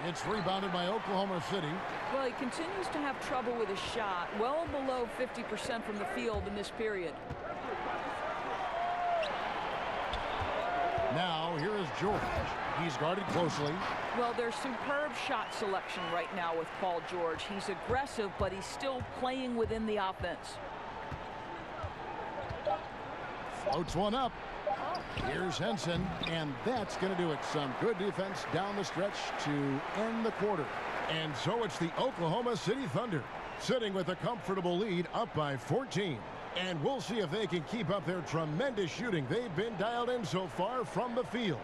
S5: It's rebounded by Oklahoma City.
S8: Well, he continues to have trouble with his shot. Well below 50% from the field in this period.
S5: Now, here is George. He's guarded closely.
S8: Well, there's superb shot selection right now with Paul George. He's aggressive, but he's still playing within the offense.
S5: Floats one up. Here's Henson, and that's going to do it. Some good defense down the stretch to end the quarter. And so it's the Oklahoma City Thunder sitting with a comfortable lead, up by 14. And we'll see if they can keep up their tremendous shooting. They've been dialed in so far from the field.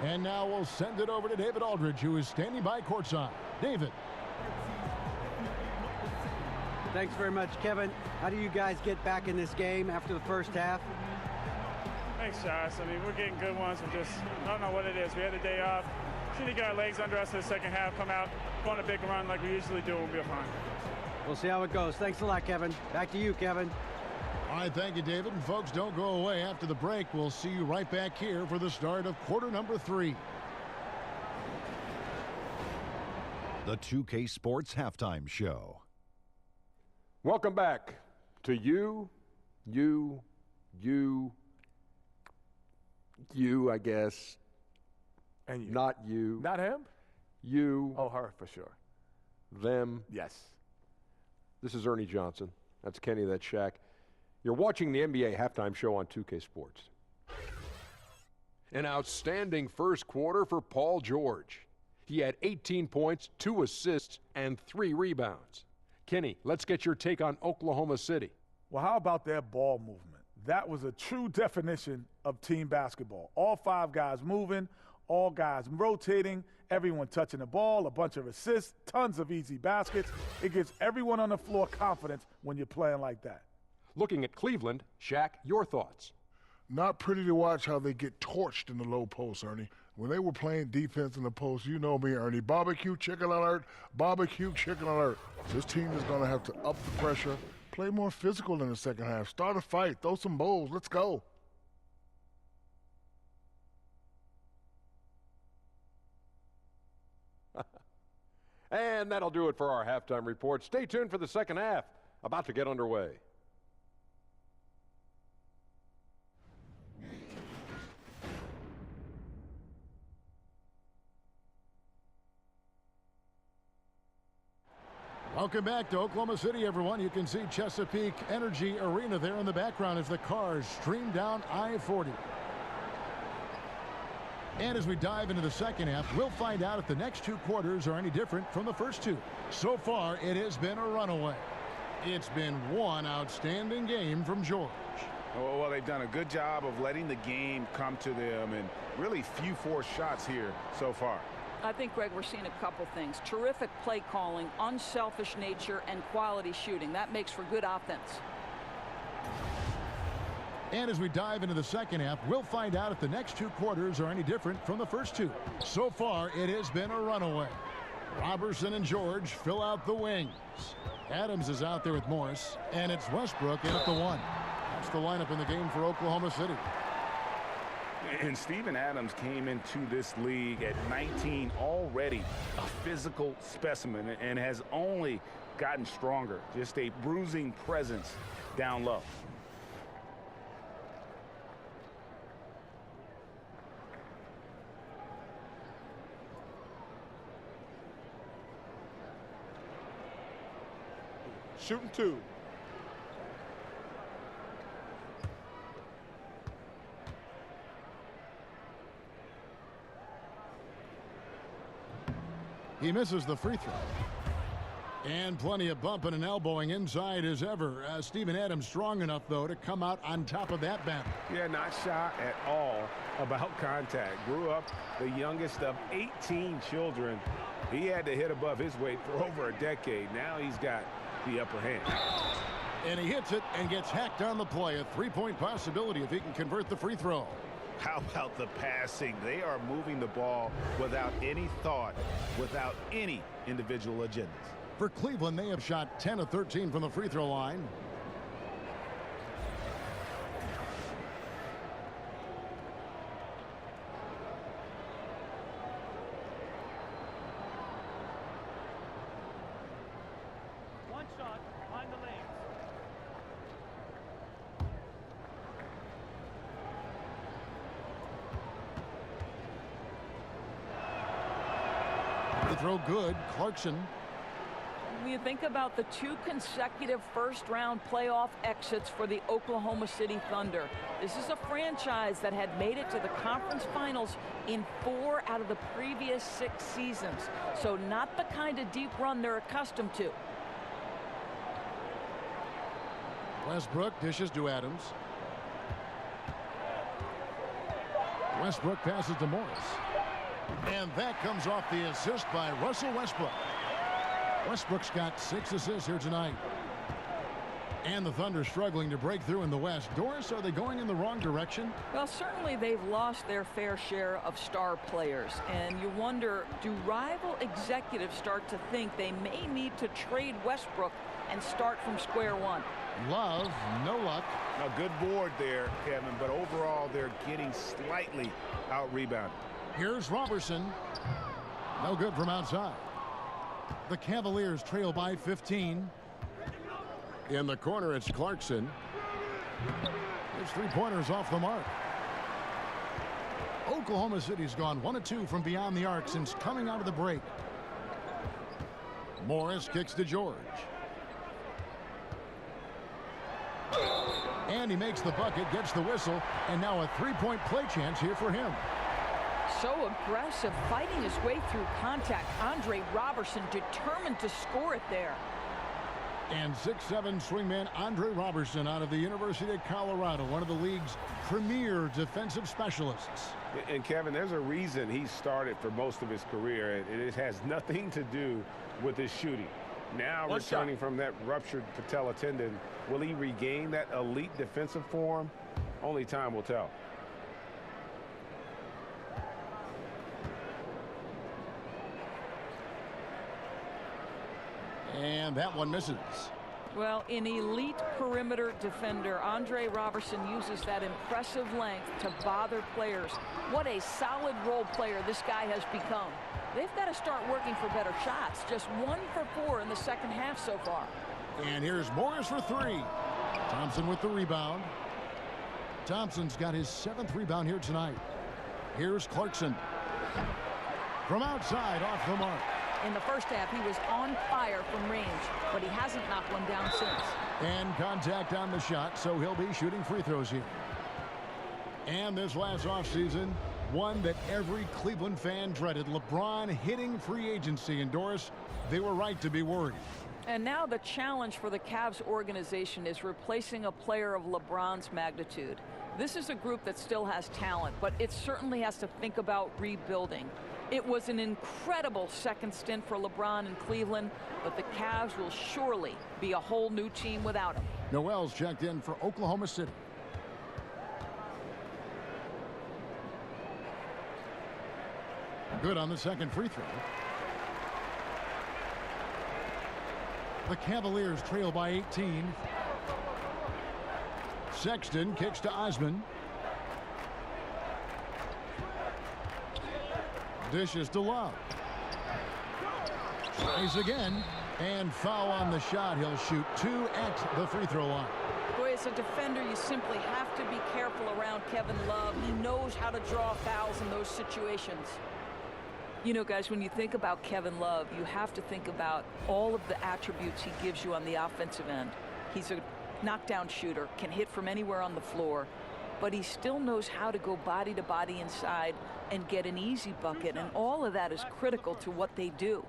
S5: And now we'll send it over to David Aldridge, who is standing by courtside. David.
S10: Thanks very much, Kevin. How do you guys get back in this game after the first half?
S11: Thanks, Josh. I mean, we're getting good ones. I don't know what it is. We had a day off. Should have got our legs under us in the second half, come out, go on a big run like we usually do, we'll be fine.
S10: We'll see how it goes. Thanks a lot, Kevin. Back to you, Kevin.
S5: All right, thank you, David. And folks, don't go away. After the break, we'll see you right back here for the start of quarter number 3.
S1: The 2K Sports Halftime Show.
S2: Welcome back To you, I guess.
S3: And you.
S2: Not you.
S3: Not him?
S2: You.
S3: Oh, her for sure.
S2: Them.
S3: Yes.
S2: This is Ernie Johnson. That's Kenny, that's Shaq. You're watching the NBA halftime show on 2K Sports. An outstanding first quarter for Paul George. He had 18 points, 2 assists, and 3 rebounds. Kenny, let's get your take on Oklahoma City.
S3: Well, how about their ball movement? That was a true definition of team basketball. All 5 guys moving, all guys rotating, everyone touching the ball, a bunch of assists, tons of easy baskets. It gives everyone on the floor confidence when you're playing like that.
S2: Looking at Cleveland, Shaq, your thoughts?
S4: Not pretty to watch how they get torched in the low post, Ernie. When they were playing defense in the post, you know me, Ernie. Barbecue chicken alert, barbecue chicken alert. This team is going to have to up the pressure, play more physical in the second half, start a fight, throw some bowls. Let's go.
S2: And that'll do it for our halftime report. Stay tuned for the second half, about to get underway.
S5: Welcome back to Oklahoma City, everyone. You can see Chesapeake Energy Arena there in the background as the cars stream down I-40. And as we dive into the second half, we'll find out if the next 2 quarters are any different from the first 2. So far, it has been a runaway. It's been one outstanding game from George.
S7: Well, they've done a good job of letting the game come to them, and really few forced shots here so far.
S8: I think, Greg, we're seeing a couple things. Terrific play calling, unselfish nature, and quality shooting. That makes for good offense.
S5: And as we dive into the second half, we'll find out if the next 2 quarters are any different from the first 2. So far, it has been a runaway. Robertson and George fill out the wings. Adams is out there with Morris, and it's Westbrook in at the 1. That's the lineup in the game for Oklahoma City.
S7: And Steven Adams came into this league at 19 already, a physical specimen, and has only gotten stronger. Just a bruising presence down low.
S3: Shooting 2.
S5: He misses the free throw. And plenty of bumping and elbowing inside as ever. Steven Adams strong enough, though, to come out on top of that battle.
S6: Yeah, not shy at all about contact. Grew up the youngest of 18 children. He had to hit above his weight for over a decade. Now he's got the upper hand.
S5: And he hits it and gets hacked on the play. A 3-point possibility if he can convert the free throw.
S7: How about the passing? They are moving the ball without any thought, without any individual agendas.
S5: For Cleveland, they have shot 10 of 13 from the free throw line.
S11: One shot behind the lanes.
S5: The throw good. Clarkson.
S8: When you think about the 2 consecutive first-round playoff exits for the Oklahoma City Thunder, this is a franchise that had made it to the conference finals in 4 out of the previous 6 seasons. So not the kind of deep run they're accustomed to.
S5: Westbrook dishes to Adams. Westbrook passes to Morris. And that comes off the assist by Russell Westbrook. Westbrook's got 6 assists here tonight. And the Thunder struggling to break through in the West. Doris, are they going in the wrong direction?
S8: Well, certainly they've lost their fair share of star players. And you wonder, do rival executives start to think they may need to trade Westbrook and start from square one?
S5: Love, no luck.
S7: A good board there, Kevin, but overall they're getting slightly out-rebounded.
S5: Here's Robertson. No good from outside. The Cavaliers trail by 15. In the corner, it's Clarkson. His three-pointers off the mark. Oklahoma City's gone 1 of 2 from beyond the arc since coming out of the break. Morris kicks to George. And he makes the bucket, gets the whistle, and now a three-point play chance here for him.
S8: So aggressive, fighting his way through contact. Andre Robertson determined to score it there.
S5: And 6'7" swingman Andre Robertson out of the University of Colorado, one of the league's premier defensive specialists.
S6: And Kevin, there's a reason he started for most of his career, and it has nothing to do with his shooting. Now returning from that ruptured patella tendon, will he regain that elite defensive form? Only time will tell.
S5: And that one misses.
S8: Well, an elite perimeter defender, Andre Robertson uses that impressive length to bother players. What a solid role player this guy has become. They've got to start working for better shots. Just 1 for 4 in the second half so far.
S5: And here's Morris for 3. Thompson with the rebound. Thompson's got his 7th rebound here tonight. Here's Clarkson. From outside, off the mark.
S8: In the first half, he was on fire from range, but he hasn't knocked one down since.
S5: And contact on the shot, so he'll be shooting free throws here. And this last offseason, one that every Cleveland fan dreaded, LeBron hitting free agency. And Doris, they were right to be worried.
S8: And now the challenge for the Cavs organization is replacing a player of LeBron's magnitude. This is a group that still has talent, but it certainly has to think about rebuilding. It was an incredible second stint for LeBron in Cleveland, but the Cavs will surely be a whole new team without him.
S5: Noel's checked in for Oklahoma City. Good on the second free throw. The Cavaliers trail by 18. Sexton kicks to Osman. Dishes to Love. Tries again. And foul on the shot. He'll shoot 2 at the free throw line.
S8: Boy, as a defender, you simply have to be careful around Kevin Love. He knows how to draw fouls in those situations. You know, guys, when you think about Kevin Love, you have to think about all of the attributes he gives you on the offensive end. He's a knockdown shooter, can hit from anywhere on the floor, but he still knows how to go body to body inside and get an easy bucket, and all of that is critical to what they do.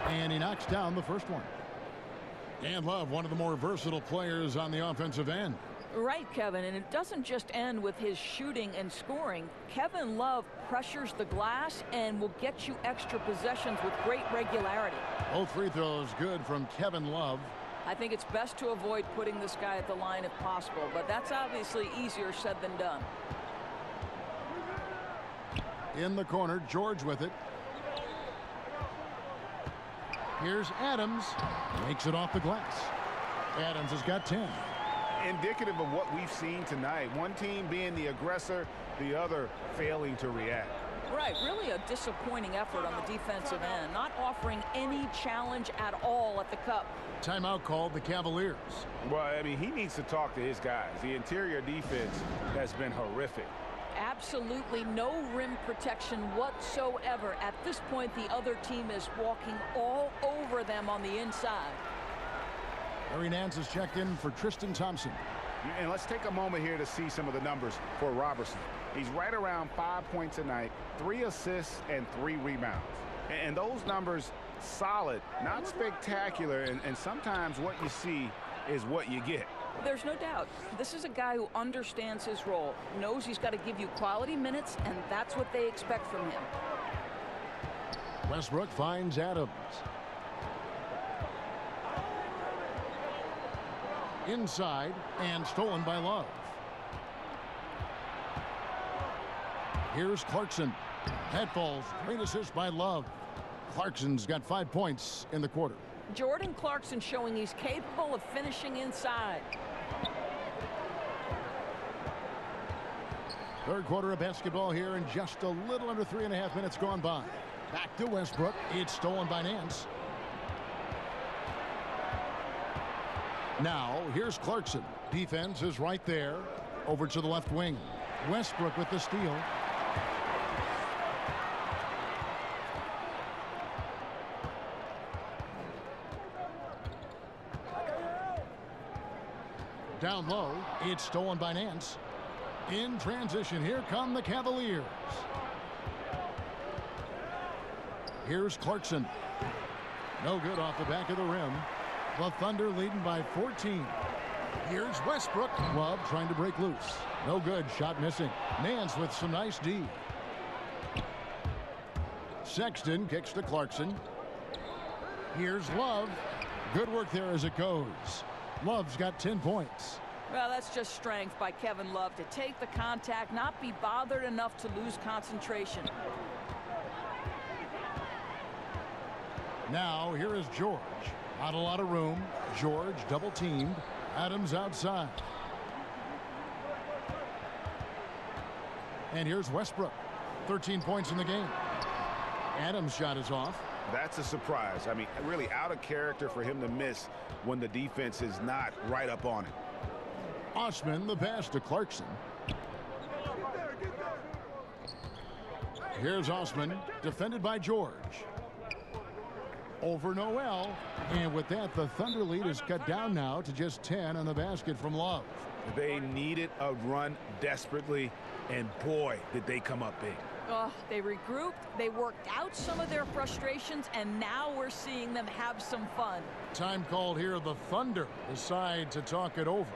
S5: And he knocks down the first one. And Love, one of the more versatile players on the offensive end.
S8: Right, Kevin, and it doesn't just end with his shooting and scoring. Kevin Love pressures the glass and will get you extra possessions with great regularity.
S5: Both free throws good from Kevin Love.
S8: I think it's best to avoid putting this guy at the line if possible, but that's obviously easier said than done.
S5: In the corner, George with it. Here's Adams. Makes it off the glass. Adams has got 10.
S7: Indicative of what we've seen tonight. One team being the aggressor, the other failing to react.
S8: Right, really a disappointing effort on the defensive end, not offering any challenge at all at the cup.
S5: Timeout called the Cavaliers.
S7: Well, I mean, he needs to talk to his guys. The interior defense has been horrific.
S8: Absolutely no rim protection whatsoever. At this point, the other team is walking all over them on the inside.
S5: Larry Nance has checked in for Tristan Thompson.
S7: And let's take a moment here to see some of the numbers for Robertson. He's right around 5 points a night, 3 assists, and 3 rebounds. And those numbers, solid, not spectacular, and sometimes what you see is what you get.
S8: There's no doubt. This is a guy who understands his role, knows he's got to give you quality minutes, and that's what they expect from him.
S5: Westbrook finds Adams. Inside, and stolen by Love. Here's Clarkson. Head falls. Great assist by Love. Clarkson's got 5 points in the quarter.
S8: Jordan Clarkson showing he's capable of finishing inside.
S5: Third quarter of basketball here, and just a little under 3.5 minutes gone by. Back to Westbrook. It's stolen by Nance. Now, here's Clarkson. Defense is right there. Over to the left wing. Westbrook with the steal. Down low. It's stolen by Nance. In transition, here come the Cavaliers. Here's Clarkson. No good off the back of the rim. The Thunder leading by 14. Here's Westbrook. Love trying to break loose. No good. Shot missing. Nance with some nice D. Sexton kicks to Clarkson. Here's Love. Good work there as it goes. Love's got 10 points.
S8: Well, that's just strength by Kevin Love to take the contact, not be bothered enough to lose concentration.
S5: Now, here is George. Not a lot of room. George double teamed. Adams outside. And here's Westbrook. 13 points in the game. Adams' shot is off.
S7: That's a surprise. I mean, really out of character for him to miss when the defense is not right up on it.
S5: Osman, the pass to Clarkson. Here's Osman, defended by George. Over Noel, and with that, the Thunder lead is cut down now to just 10 on the basket from Love.
S7: They needed a run desperately, and boy, did they come up big.
S8: They regrouped, they worked out some of their frustrations, and now we're seeing them have some fun.
S5: Time called here. The Thunder decide to talk it over.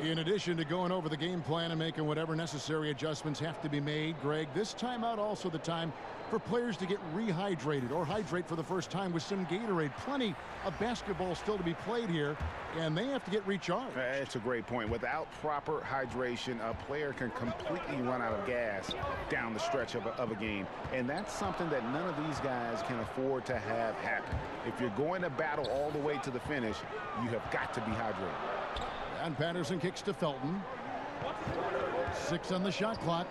S5: In addition to going over the game plan and making whatever necessary adjustments have to be made, Greg, this timeout also the time for players to get rehydrated or hydrate for the first time with some Gatorade. Plenty of basketball still to be played here, and they have to get recharged.
S7: That's a great point. Without proper hydration, a player can completely run out of gas down the stretch of a game, and that's something that none of these guys can afford to have happen. If you're going to battle all the way to the finish, you have got to be hydrated.
S5: And Patterson kicks to Felton. 6 on the shot clock.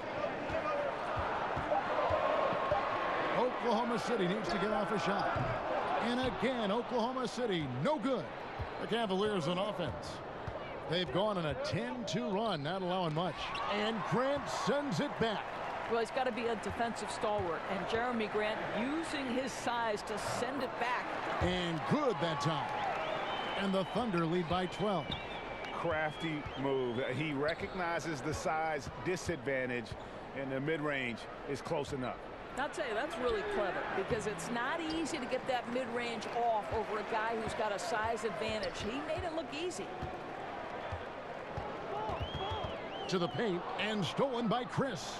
S5: Oklahoma City needs to get off a shot. And again, Oklahoma City, no good. The Cavaliers on offense. They've gone on a 10-2 run, not allowing much. And Grant sends it back.
S8: Well, he's got to be a defensive stalwart, and Jeremy Grant using his size to send it back.
S5: And good that time. And the Thunder lead by 12.
S7: Crafty move. He recognizes the size disadvantage, and the mid-range is close enough.
S8: I'll tell you, that's really clever, because it's not easy to get that mid-range off over a guy who's got a size advantage. He made it look easy.
S5: To the paint, and stolen by Chris.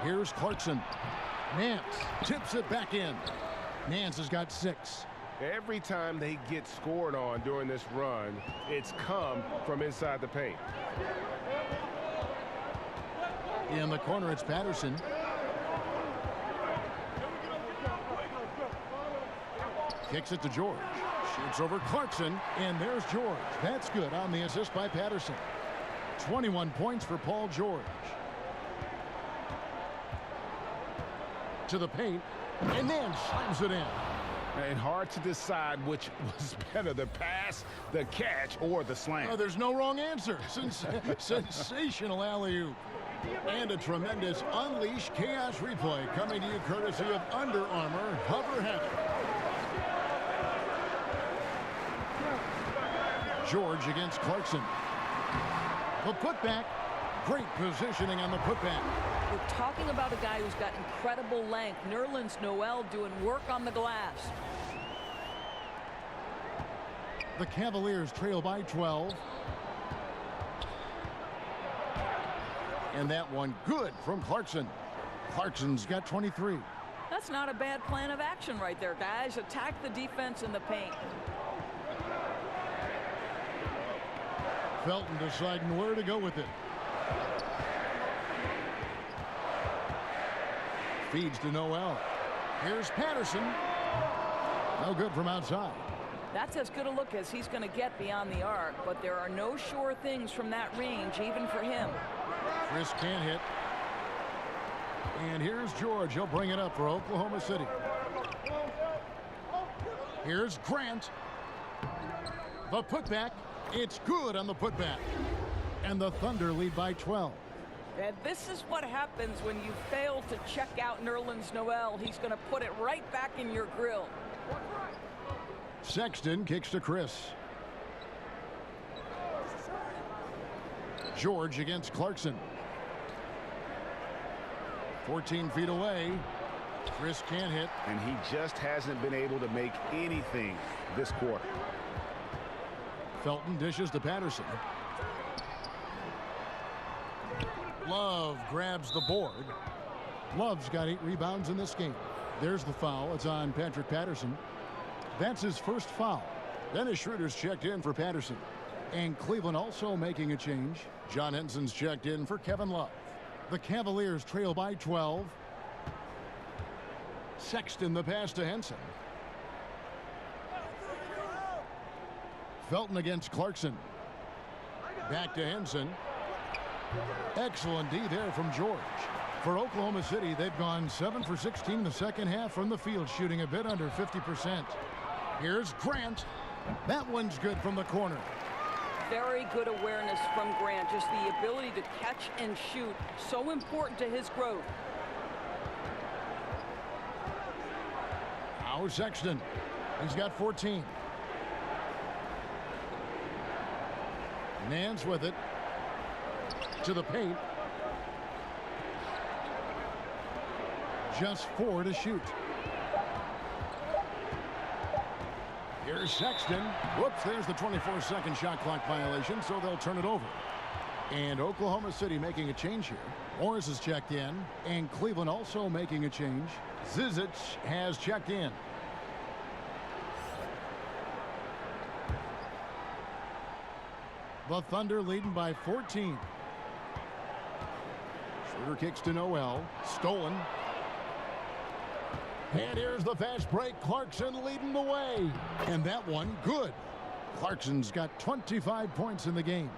S5: Here's Clarkson. Nance tips it back in. Nance has got 6.
S6: Every time they get scored on during this run, it's come from inside the paint.
S5: In the corner, it's Patterson. Kicks it to George. Shoots over Clarkson, and there's George. That's good on the assist by Patterson. 21 points for Paul George. To the paint, and then slams it in.
S7: And hard to decide which was better, the pass, the catch, or the slam.
S5: Oh, there's no wrong answer. Sensational alley-oop. And a tremendous Unleash Chaos replay coming to you courtesy of Under Armour Hover Habit. George against Clarkson. The putback. Great positioning on the putback.
S8: We're talking about a guy who's got incredible length. Nerlens Noel doing work on the glass.
S5: The Cavaliers trail by 12. And that one good from Clarkson. Clarkson's got 23.
S8: That's not a bad plan of action right there, guys. Attack the defense in the paint.
S5: Felton deciding where to go with it. Feeds to Noel. Here's Patterson. No good from outside.
S8: That's as good a look as he's going to get beyond the arc, but there are no sure things from that range, even for him.
S5: Chris can't hit. And here's George. He'll bring it up for Oklahoma City. Here's Grant. The putback. It's good on the putback. And the Thunder lead by 12.
S8: And this is what happens when you fail to check out Nerlens Noel. He's going to put it right back in your grill.
S5: Sexton kicks to Chris. George against Clarkson. 14 feet away. Chris can't hit.
S6: And he just hasn't been able to make anything this quarter.
S5: Felton dishes to Patterson. Love grabs the board. Love's got 8 rebounds in this game. There's the foul. It's on Patrick Patterson. That's his first foul. Dennis Schroeder's checked in for Patterson. And Cleveland also making a change. John Henson's checked in for Kevin Love. The Cavaliers trail by 12. Sexton the pass to Henson. Felton against Clarkson. Back to Henson. Excellent D there from George. For Oklahoma City, they've gone 7 for 16 in the second half from the field, shooting a bit under 50%. Here's Grant. That one's good from the corner.
S8: Very good awareness from Grant. Just the ability to catch and shoot. So important to his growth.
S5: Now Sexton. He's got 14. Nance with it. To the paint. Just 4 to shoot. Here's Sexton. Whoops, there's the 24-second shot clock violation, so they'll turn it over. And Oklahoma City making a change here. Morris is checked in, and Cleveland also making a change. Zizic has checked in. The Thunder leading by 14. Schroeder kicks to Noel. Stolen. And here's the fast break. Clarkson leading the way. And that one, good. Clarkson's got 25 points in the game.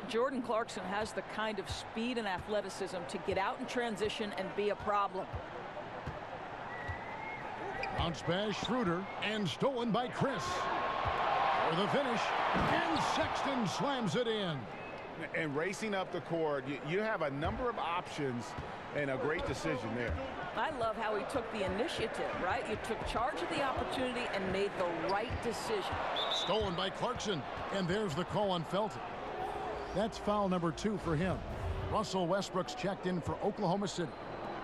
S8: Jordan Clarkson has the kind of speed and athleticism to get out in transition and be a problem.
S5: Bounce pass, Schroeder, and stolen by Chris. For the finish, and Sexton slams it in.
S6: And racing up the court, you have a number of options and a great decision there.
S8: I love how he took the initiative, right? You took charge of the opportunity and made the right decision.
S5: Stolen by Clarkson, and there's the call on Felton. That's foul number 2 for him. Russell Westbrook's checked in for Oklahoma City.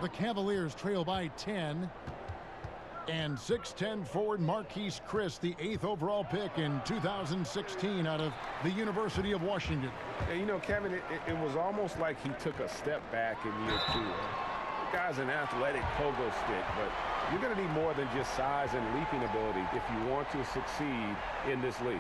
S5: The Cavaliers trail by 10. And 6'10" forward Marquise Chris, the 8th overall pick in 2016 out of the University of Washington.
S6: And you know, Kevin, it was almost like he took a step back in year 2. The guy's an athletic pogo stick, but you're going to need more than just size and leaping ability if you want to succeed in this league.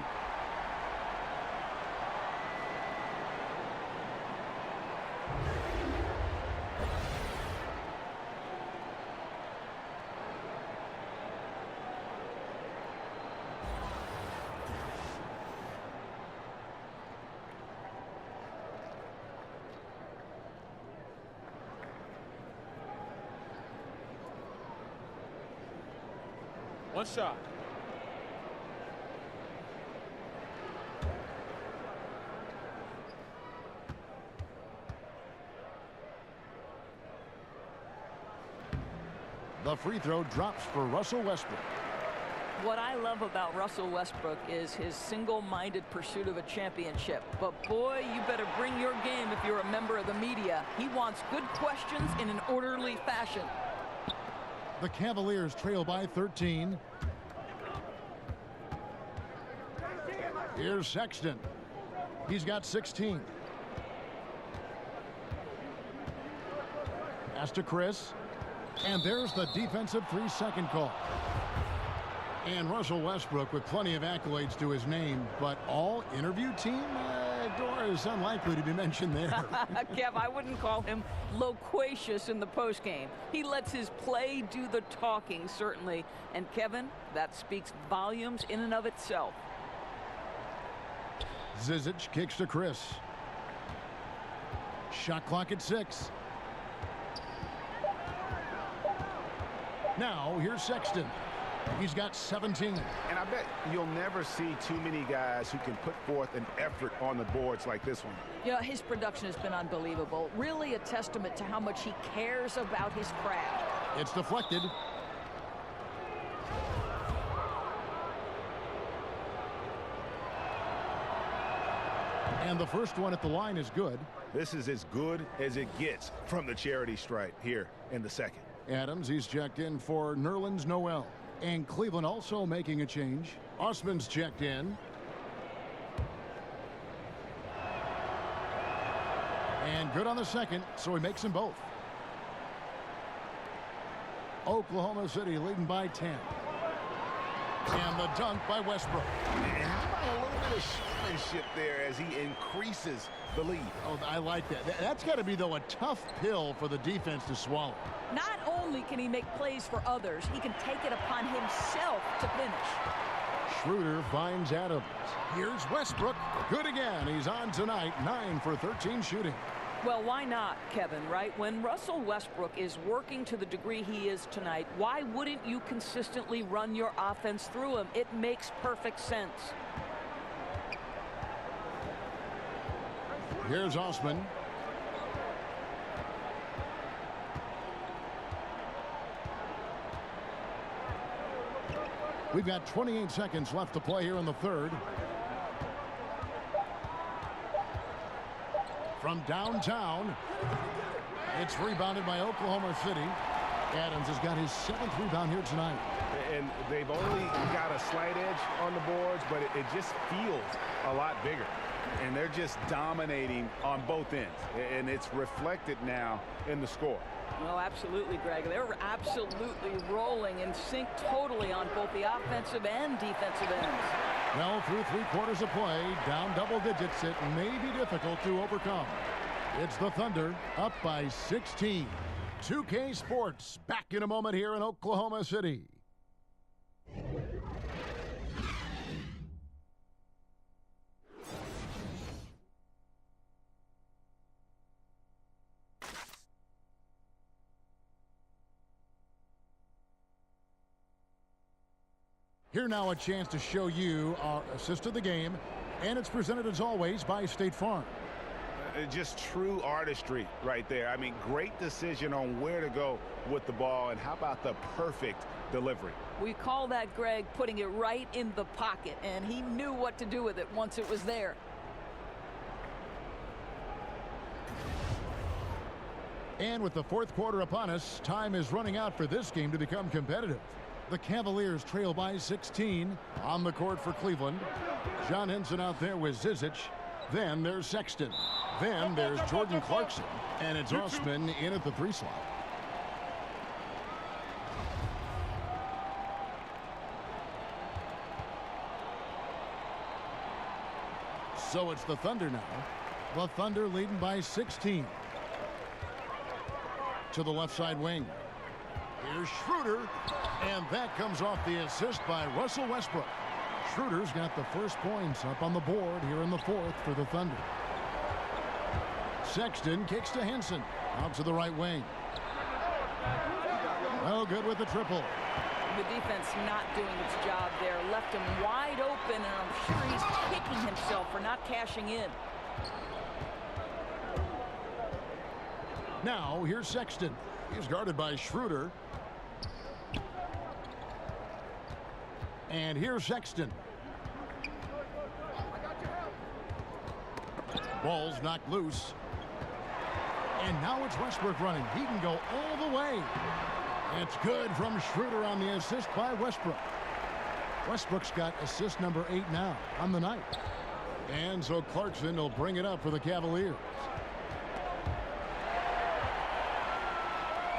S11: One shot.
S5: The free throw drops for Russell Westbrook.
S8: What I love about Russell Westbrook is his single-minded pursuit of a championship. But boy, you better bring your game if you're a member of the media. He wants good questions in an orderly fashion.
S5: The Cavaliers trail by 13. Here's Sexton. He's got 16. Pass to Chris. And there's the defensive 3-second call. And Russell Westbrook with plenty of accolades to his name, but all interview team? Dora is unlikely to be mentioned there.
S8: Kev, I wouldn't call him loquacious in the postgame. He lets his play do the talking, certainly. And Kevin, that speaks volumes in and of itself.
S5: Zizic kicks to Chris. Shot clock at 6. Now, here's Sexton. He's got 17.
S7: And I bet you'll never see too many guys who can put forth an effort on the boards like this one.
S8: Yeah, his production has been unbelievable. Really a testament to how much he cares about his craft.
S5: It's deflected. And the first one at the line is good.
S7: This is as good as it gets from the charity stripe here in the second.
S5: Adams, he's checked in for Nerlens Noel. And Cleveland also making a change. Osman's checked in. And good on the second, so he makes them both. Oklahoma City leading by 10. And the dunk by Westbrook.
S7: And how about a little bit of showmanship there as he increases the lead?
S5: Oh, I like that. That's got to be, though, a tough pill for the defense to swallow.
S8: Not only can he make plays for others, he can take it upon himself to finish.
S5: Schroeder finds Adams. Here's Westbrook. Good again. He's on tonight. 9 for 13 shooting.
S8: Well, why not, Kevin, right? When Russell Westbrook is working to the degree he is tonight, why wouldn't you consistently run your offense through him? It makes perfect sense.
S5: Here's Osman. We've got 28 seconds left to play here in the third. From downtown, it's rebounded by Oklahoma City. Adams has got his 7th rebound here tonight.
S7: And they've only got a slight edge on the boards, but it just feels a lot bigger. And they're just dominating on both ends. And it's reflected now in the score.
S8: No, absolutely, Greg. They're absolutely rolling in sync totally on both the offensive and defensive ends.
S5: Well, through 3 quarters of play, down double digits, it may be difficult to overcome. It's the Thunder up by 16. 2K Sports back in a moment here in Oklahoma City. Here now a chance to show you our assist of the game, and it's presented as always by State Farm.
S7: Just true artistry right there. I mean, great decision on where to go with the ball, and how about the perfect delivery?
S8: We call that, Greg, putting it right in the pocket, and he knew what to do with it once it was there.
S5: And with the 4th quarter upon us, time is running out for this game to become competitive. The Cavaliers trail by 16 on the court for Cleveland. John Henson out there with Zizic. Then there's Sexton. Then there's Jordan Clarkson. And it's Osman in at the 3 slot. So it's the Thunder now. The Thunder leading by 16. To the left side wing. Here's Schroeder, and that comes off the assist by Russell Westbrook. Schroeder's got the first points up on the board here in the 4th for the Thunder. Sexton kicks to Henson, out to the right wing. Oh, good with the triple.
S8: The defense not doing its job there. Left him wide open, and I'm sure he's kicking himself for not cashing in.
S5: Now, here's Sexton. He's guarded by Schroeder. And here's Sexton. Ball's knocked loose. And now it's Westbrook running. He can go all the way. It's good from Schroeder on the assist by Westbrook. Westbrook's got assist number 8 now on the night. And so Clarkson will bring it up for the Cavaliers.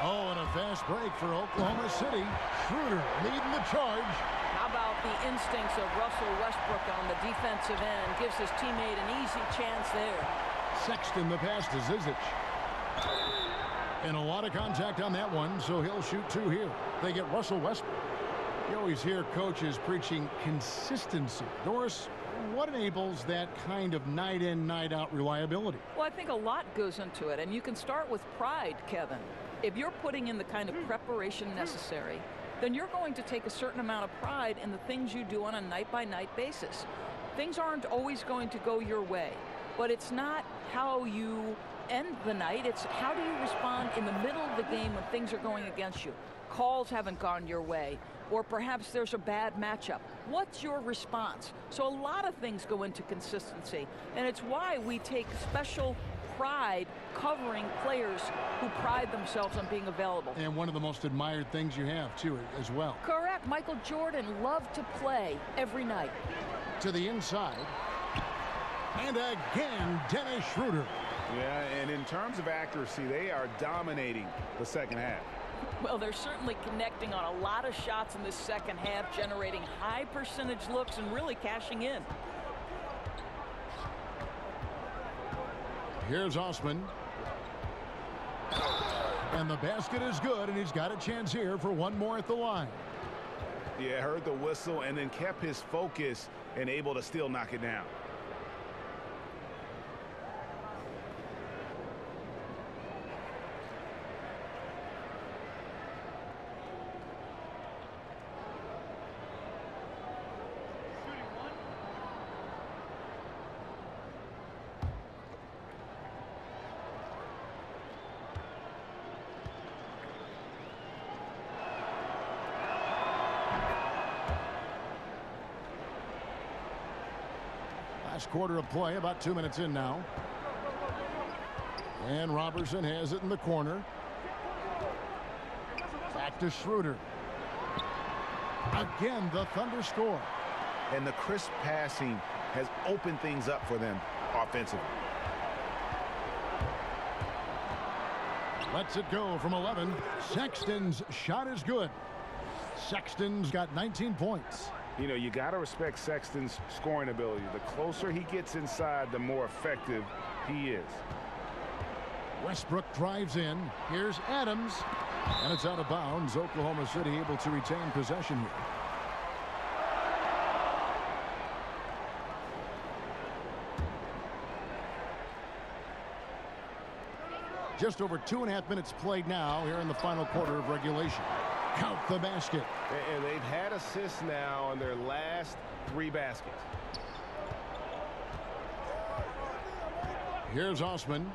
S5: Oh, and a fast break for Oklahoma City. Schroeder leading the charge.
S8: How about the instincts of Russell Westbrook on the defensive end? Gives his teammate an easy chance there.
S5: Sexton the pass to Zizic. And a lot of contact on that one, so he'll shoot 2 here. They get Russell Westbrook. You always hear coaches preaching consistency. Doris, What enables that kind of night in, night out reliability?
S8: Well, I think a lot goes into it, and you can start with pride, Kevin. If you're putting in the kind of preparation necessary, then you're going to take a certain amount of pride in the things you do on a night-by-night basis. Things aren't always going to go your way, but it's not how you end the night, it's how do you respond in the middle of the game when things are going against you. Calls haven't gone your way, or perhaps there's a bad matchup. What's your response? So a lot of things go into consistency, and it's why we take special pride covering players who pride themselves on being available.
S5: And one of the most admired things you have, too, as well.
S8: Correct. Michael Jordan loved to play every night.
S5: To the inside. And again, Dennis Schroeder.
S7: Yeah, and in terms of accuracy, they are dominating the second half.
S8: Well, they're certainly connecting on a lot of shots in this second half, generating high percentage looks and really cashing in.
S5: Here's Osman. And the basket is good, and he's got a chance here for one more at the line.
S7: Yeah, heard the whistle and then kept his focus and able to still knock it down.
S5: Last quarter of play, about 2 minutes in now. And Robertson has it in the corner. Back to Schroeder. Again, the Thunder score.
S7: And the crisp passing has opened things up for them offensively.
S5: Lets it go from 11. Sexton's shot is good. Sexton's got 19 points.
S7: You know, you got to respect Sexton's scoring ability. The closer he gets inside, the more effective he is.
S5: Westbrook drives in. Here's Adams. And it's out of bounds. Oklahoma City able to retain possession here. Just over 2.5 minutes played now here in the final quarter of regulation. Count the basket.
S7: And they've had assists now on their last 3 baskets.
S5: Here's Osman.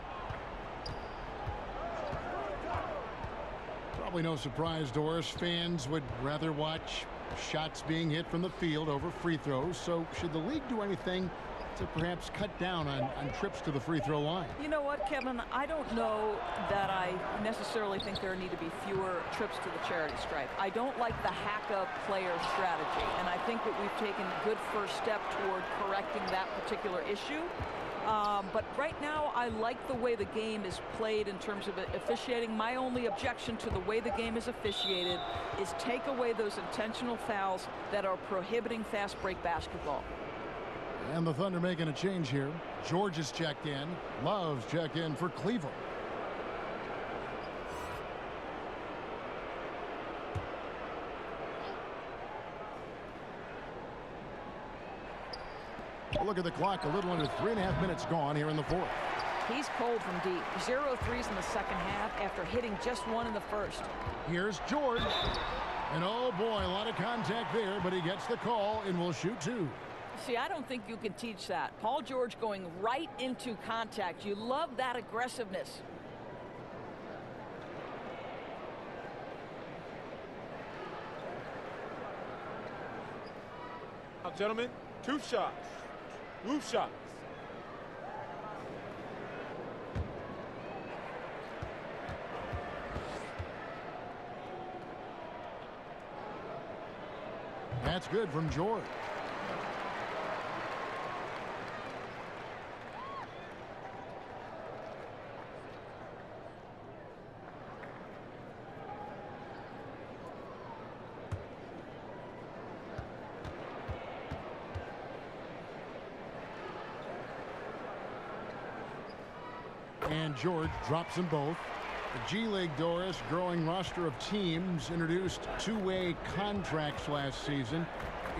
S5: Probably no surprise, Doris. Fans would rather watch shots being hit from the field over free throws. So should the league do anything to perhaps cut down on trips to the free throw line?
S8: You know what, Kevin? I don't know that I necessarily think there need to be fewer trips to the charity stripe. I don't like the hack-up player strategy, and I think that we've taken a good first step toward correcting that particular issue. But right now, I like the way the game is played in terms of officiating. My only objection to the way the game is officiated is take away those intentional fouls that are prohibiting fast break basketball.
S5: And the Thunder making a change here. George is checked in. Love's checked in for Cleveland. Look at the clock. A little under 3.5 minutes gone here in the fourth.
S8: He's cold from deep. 0 threes in the second half after hitting just 1 in the first.
S5: Here's George. And oh boy, a lot of contact there, but he gets the call and will shoot 2.
S8: See, I don't think you can teach that. Paul George going right into contact. You love that aggressiveness.
S12: Now, gentlemen, 2 shots. Roof shots.
S5: That's good from George. And George drops them both. The G League, Doris, growing roster of teams, introduced 2-way contracts last season.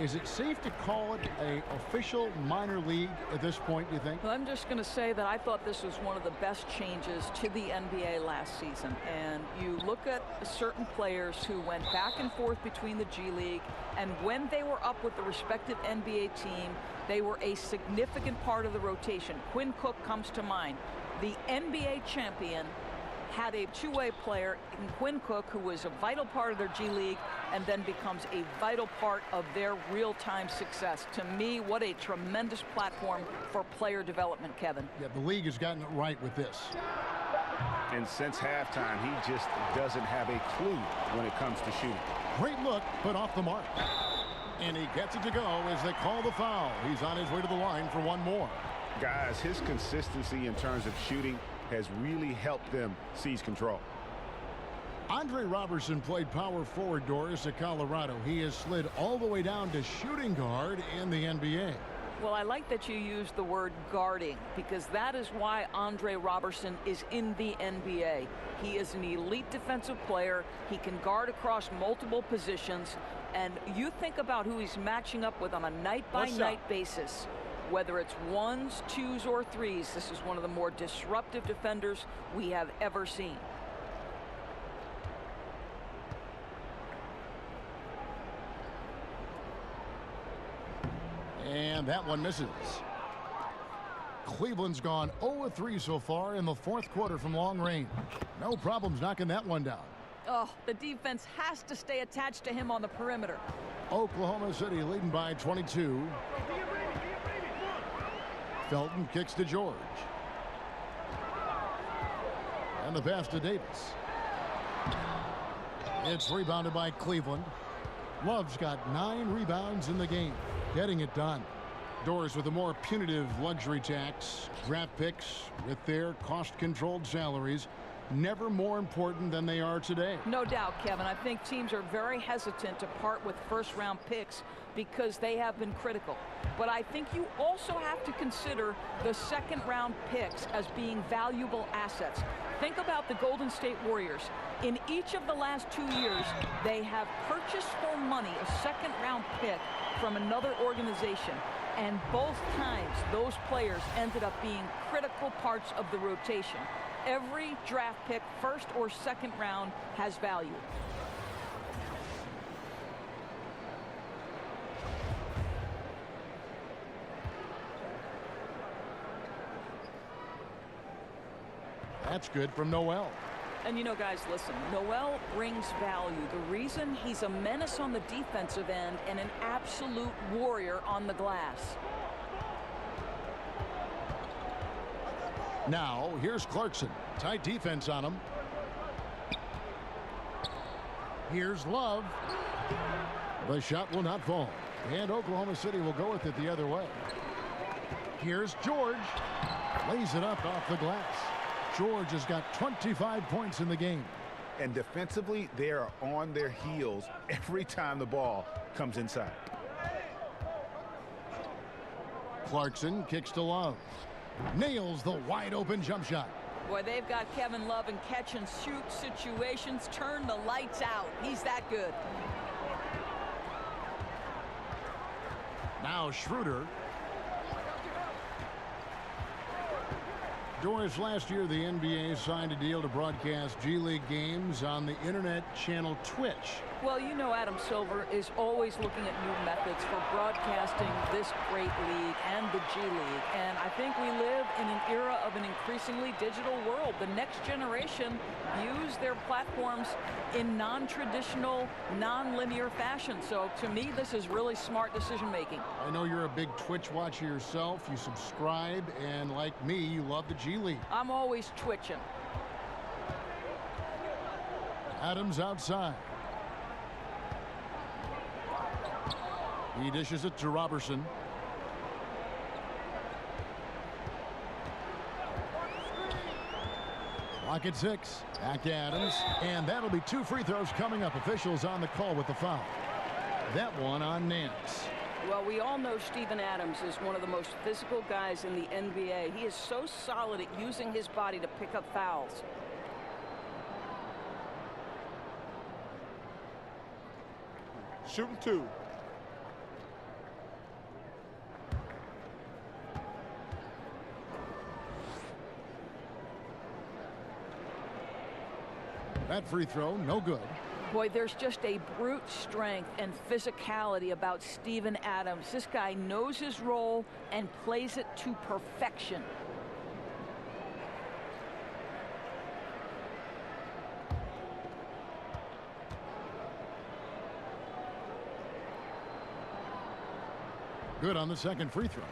S5: Is it safe to call it an official minor league at this point, do you think?
S8: Well, I'm just going to say that I thought this was one of the best changes to the NBA last season. And you look at certain players who went back and forth between the G League, and when they were up with the respective NBA team, they were a significant part of the rotation. Quinn Cook comes to mind. The NBA champion had a two-way player in Quinn Cook, who was a vital part of their G League and then becomes a vital part of their real-time success. To me, what a tremendous platform for player development, Kevin.
S5: Yeah, the league has gotten it right with this.
S6: And since halftime, he just doesn't have a clue when it comes to shooting.
S5: Great look, but off the mark. And he gets it to go as they call the foul. He's on his way to the line for one more.
S6: Guys, his consistency in terms of shooting has really helped them seize control.
S5: Andre Robertson played power forward, Doris, at Colorado. He has slid all the way down to shooting guard in the NBA.
S8: Well, I like that you use the word guarding, because that is why Andre Robertson is in the NBA. He is an elite defensive player. He can guard across multiple positions. And you think about who he's matching up with on a night-by-night basis. Whether it's ones, twos, or threes, this is one of the more disruptive defenders we have ever seen.
S5: And that one misses. Cleveland's gone 0-3 so far in the fourth quarter from long range. No problems knocking that one down.
S8: Oh, the defense has to stay attached to him on the perimeter.
S5: Oklahoma City leading by 22. Felton kicks to George. And the pass to Davis. It's rebounded by Cleveland. Love's got 9 rebounds in the game. Getting it done. Doors with a more punitive luxury tax. Draft picks with their cost-controlled salaries. Never more important than they are today.
S8: No doubt, Kevin. I think teams are very hesitant to part with first-round picks because they have been critical. But I think you also have to consider the second-round picks as being valuable assets. Think about the Golden State Warriors. In each of the last 2 years, they have purchased for money a second-round pick from another organization. And both times, those players ended up being critical parts of the rotation. Every draft pick, first or second round, has value.
S5: That's good from Noel.
S8: And you know, guys, listen, Noel brings value. The reason he's a menace on the defensive end and an absolute warrior on the glass.
S5: Now, here's Clarkson. Tight defense on him. Here's Love. The shot will not fall. And Oklahoma City will go with it the other way. Here's George. Lays it up off the glass. George has got 25 points in the game.
S7: And defensively, they are on their heels every time the ball comes inside.
S5: Clarkson kicks to Love. Nails the wide open jump shot.
S8: Boy, they've got Kevin Love in catch and shoot situations. Turn the lights out. He's that good.
S5: Now Schroeder. Doris, last year the NBA signed a deal to broadcast G League games on the internet channel Twitch.
S8: Well, you know Adam Silver is always looking at new methods for broadcasting this great league and the G League. And I think we live in an era of an increasingly digital world. The next generation use their platforms in non-traditional, non-linear fashion. So to me, this is really smart decision making.
S5: I know you're a big Twitch watcher yourself. You subscribe, and like me, you love the G League.
S8: I'm always twitching.
S5: Adams outside. He dishes it to Robertson. Clock at 6. Back to Adams. And that'll be 2 free throws coming up. Officials on the call with the foul. That one on Nance.
S8: Well, we all know Steven Adams is one of the most physical guys in the NBA. He is so solid at using his body to pick up fouls.
S12: Shooting 2.
S5: That free throw, no good.
S8: Boy, there's just a brute strength and physicality about Steven Adams. This guy knows his role and plays it to perfection.
S5: Good on the second free throw.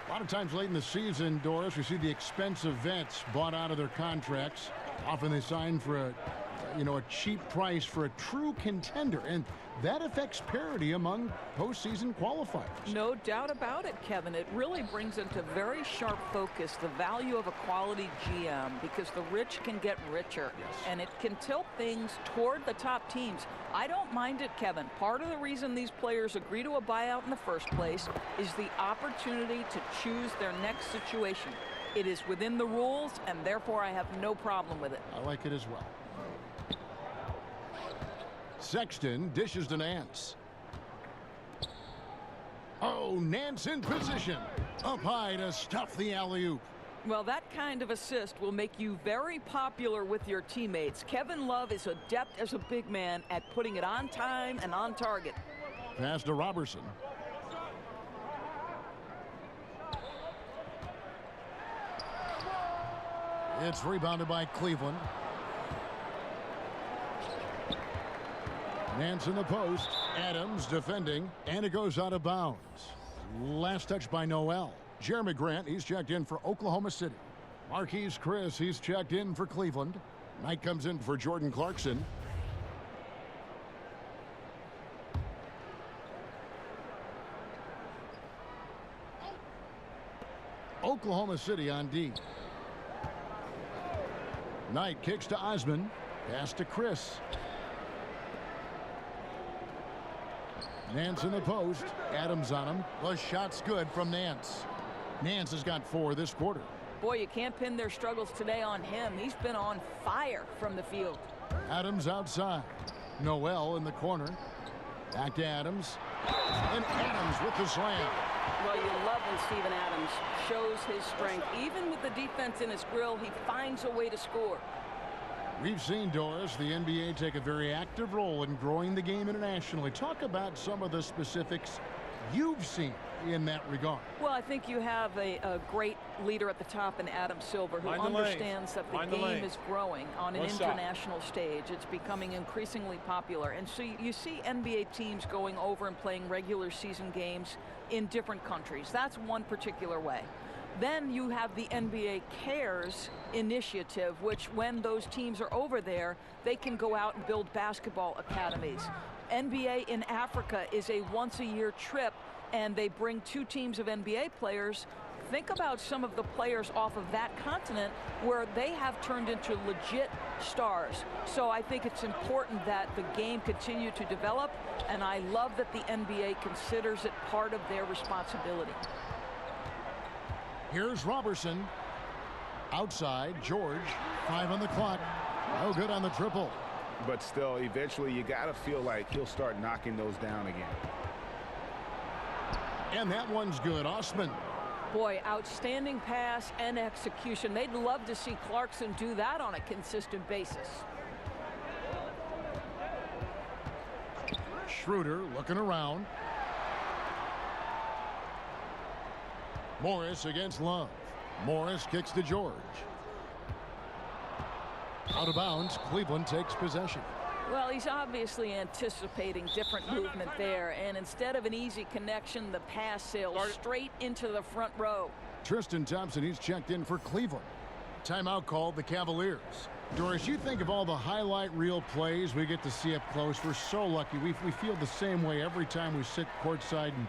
S5: A lot of times late in the season, Doris, we see the expensive vets bought out of their contracts. Often they sign for a cheap price for a true contender, and that affects parity among postseason qualifiers.
S8: No doubt about it, Kevin. It really brings into very sharp focus the value of a quality GM, because the rich can get richer, and it can tilt things toward the top teams. I don't mind it, Kevin. Part of the reason these players agree to a buyout in the first place is the opportunity to choose their next situation. It is within the rules, and therefore I have no problem with it.
S5: I like it as well. Sexton dishes to Nance. Oh, Nance in position. Up high to stuff the alley-oop.
S8: Well, that kind of assist will make you very popular with your teammates. Kevin Love is adept as a big man at putting it on time and on target.
S5: Pass to Robertson. It's rebounded by Cleveland. Nance in the post. Adams defending, and it goes out of bounds. Last touch by Noel. Jeremy Grant, he's checked in for Oklahoma City. Marquise Chris, he's checked in for Cleveland. Knight comes in for Jordan Clarkson. Oklahoma City on D. Knight kicks to Osman. Pass to Chris. Nance in the post. Adams on him. The shot's good from Nance. Nance has got 4 this quarter.
S8: Boy, you can't pin their struggles today on him. He's been on fire from the field.
S5: Adams outside. Noel in the corner. Back to Adams. And Adams with the slam.
S8: Well, you love when Steven Adams shows his strength. Even with the defense in his grill, he finds a way to score.
S5: We've seen, Doris, the NBA take a very active role in growing the game internationally. Talk about some of the specifics you've seen in that regard.
S8: Well, I think you have a great leader at the top in Adam Silver, who understands that the game is growing on an international stage. It's becoming increasingly popular. And so you see NBA teams going over and playing regular season games in different countries. That's one particular way. Then you have the NBA Cares initiative, which when those teams are over there, they can go out and build basketball academies. NBA in Africa is a once-a-year trip, and they bring 2 teams of NBA players. Think about some of the players off of that continent where they have turned into legit stars. So I think it's important that the game continue to develop, and I love that the NBA considers it part of their responsibility.
S5: Here's Robertson. Outside, George. 5 on the clock. No good on the triple.
S7: But still, eventually, you got to feel like he'll start knocking those down again.
S5: And that one's good. Osman.
S8: Boy, outstanding pass and execution. They'd love to see Clarkson do that on a consistent basis.
S5: Schroeder looking around. Morris against Love. Morris kicks to George. Out of bounds. Cleveland takes possession.
S8: Well, he's obviously anticipating different movement there, and instead of an easy connection, the pass sails straight into the front row.
S5: Tristan Thompson, he's checked in for Cleveland. Timeout called the Cavaliers. Doris, you think of all the highlight reel plays we get to see up close. We're so lucky. We feel the same way every time we sit courtside and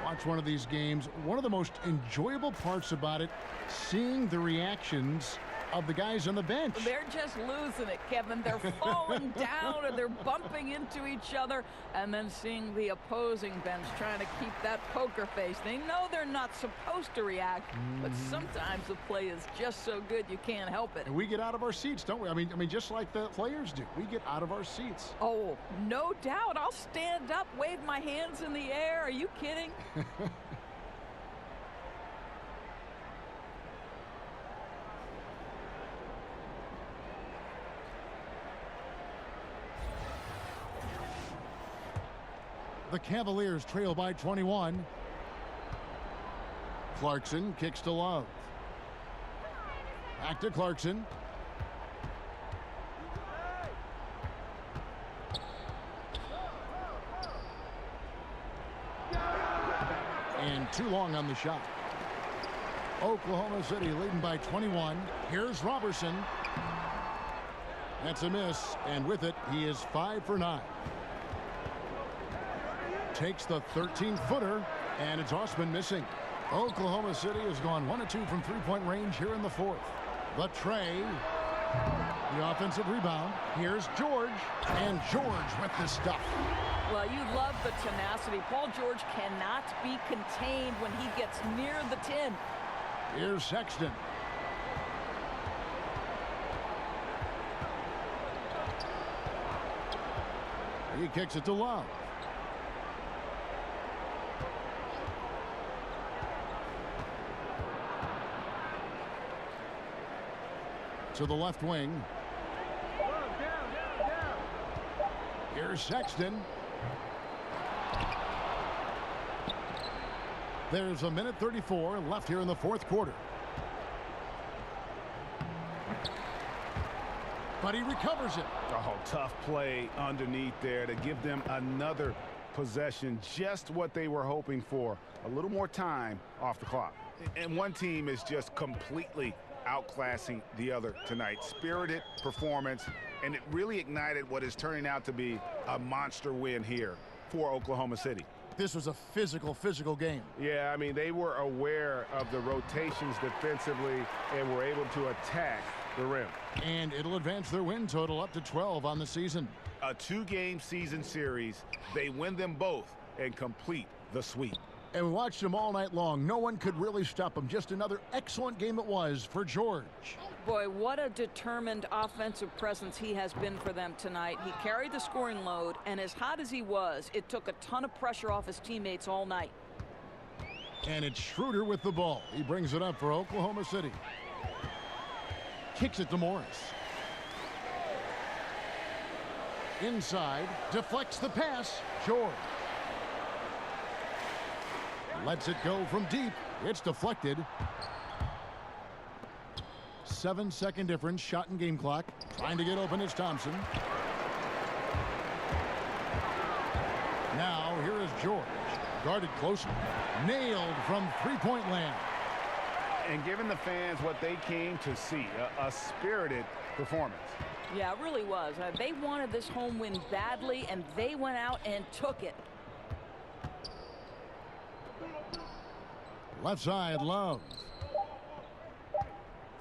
S5: watch one of these games. One of the most enjoyable parts about it, seeing the reactions of the guys on the bench.
S8: They're just losing it, Kevin. They're falling down and they're bumping into each other, and then seeing the opposing bench trying to keep that poker face. They know they're not supposed to react, but sometimes the play is just so good you can't help it.
S5: And we get out of our seats, don't we? I mean, just like the players do. We get out of our seats.
S8: Oh, no doubt. I'll stand up, wave my hands in the air. Are you kidding?
S5: The Cavaliers trail by 21. Clarkson kicks to Love. Back to Clarkson. And too long on the shot. Oklahoma City leading by 21. Here's Robertson. That's a miss, and with it, he is 5 for 9. Takes the 13-footer, and it's Osman missing. Oklahoma City has gone 1 of 2 from three-point range here in the fourth. The tray. The offensive rebound. Here's George, and George with the stuff.
S8: Well, you love the tenacity. Paul George cannot be contained when he gets near the 10.
S5: Here's Sexton. He kicks it to Love. To the left wing. Here's Sexton. There's a minute 34 left here in the fourth quarter. But he recovers it.
S6: Oh, tough play underneath there to give them another possession. Just what they were hoping for. A little more time off the clock. And one team is just completely outclassing the other tonight. Spirited performance, and it really ignited what is turning out to be a monster win here for Oklahoma City.
S5: This was a physical game.
S6: Yeah, I mean, they were aware of the rotations defensively and were able to attack the rim.
S5: And it'll advance their win total up to 12 on the season.
S6: A 2-game season series. They win them both and complete the sweep.
S5: And we watched him all night long. No one could really stop him. Just another excellent game it was for George.
S8: Boy, what a determined offensive presence he has been for them tonight. He carried the scoring load, and as hot as he was, it took a ton of pressure off his teammates all night.
S5: And it's Schroeder with the ball. He brings it up for Oklahoma City. Kicks it to Morris. Inside, deflects the pass. George. Lets it go from deep. It's deflected. 7-second difference. Shot and game clock. Trying to get open is Thompson. Now here is George. Guarded closely. Nailed from three-point land.
S6: And giving the fans what they came to see, a spirited performance.
S8: Yeah, it really was. They wanted this home win badly, and they went out and took it.
S5: Left side, Love.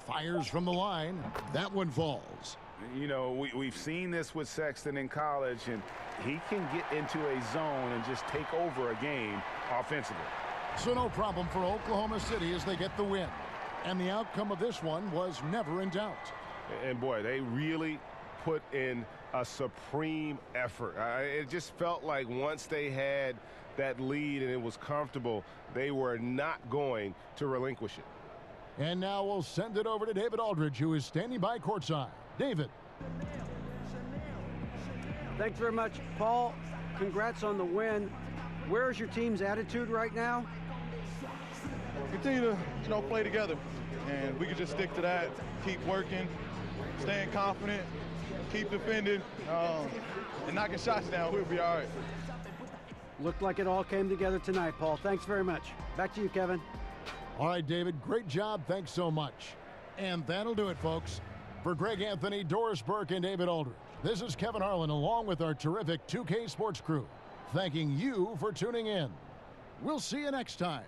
S5: Fires from the line. That one falls.
S6: You know, we've seen this with Sexton in college, and he can get into a zone and just take over a game offensively.
S5: So no problem for Oklahoma City as they get the win. And the outcome of this one was never in doubt.
S6: And boy, they really put in a supreme effort. It just felt like once they had that lead and it was comfortable, they were not going to relinquish it.
S5: And now we'll send it over to David Aldridge, who is standing by courtside. David.
S10: Thanks very much, Paul. Congrats on the win. Where's your team's attitude right now?
S12: Continue to, play together. And we can just stick to that, keep working, staying confident, keep defending, and knocking shots down. We'll be all right.
S10: Looked like it all came together tonight, Paul. Thanks very much. Back to you, Kevin.
S5: All right, David, great job. Thanks so much. And that'll do it, folks. For Greg Anthony, Doris Burke, and David Aldridge, this is Kevin Harlan along with our terrific 2K Sports crew, thanking you for tuning in. We'll see you next time.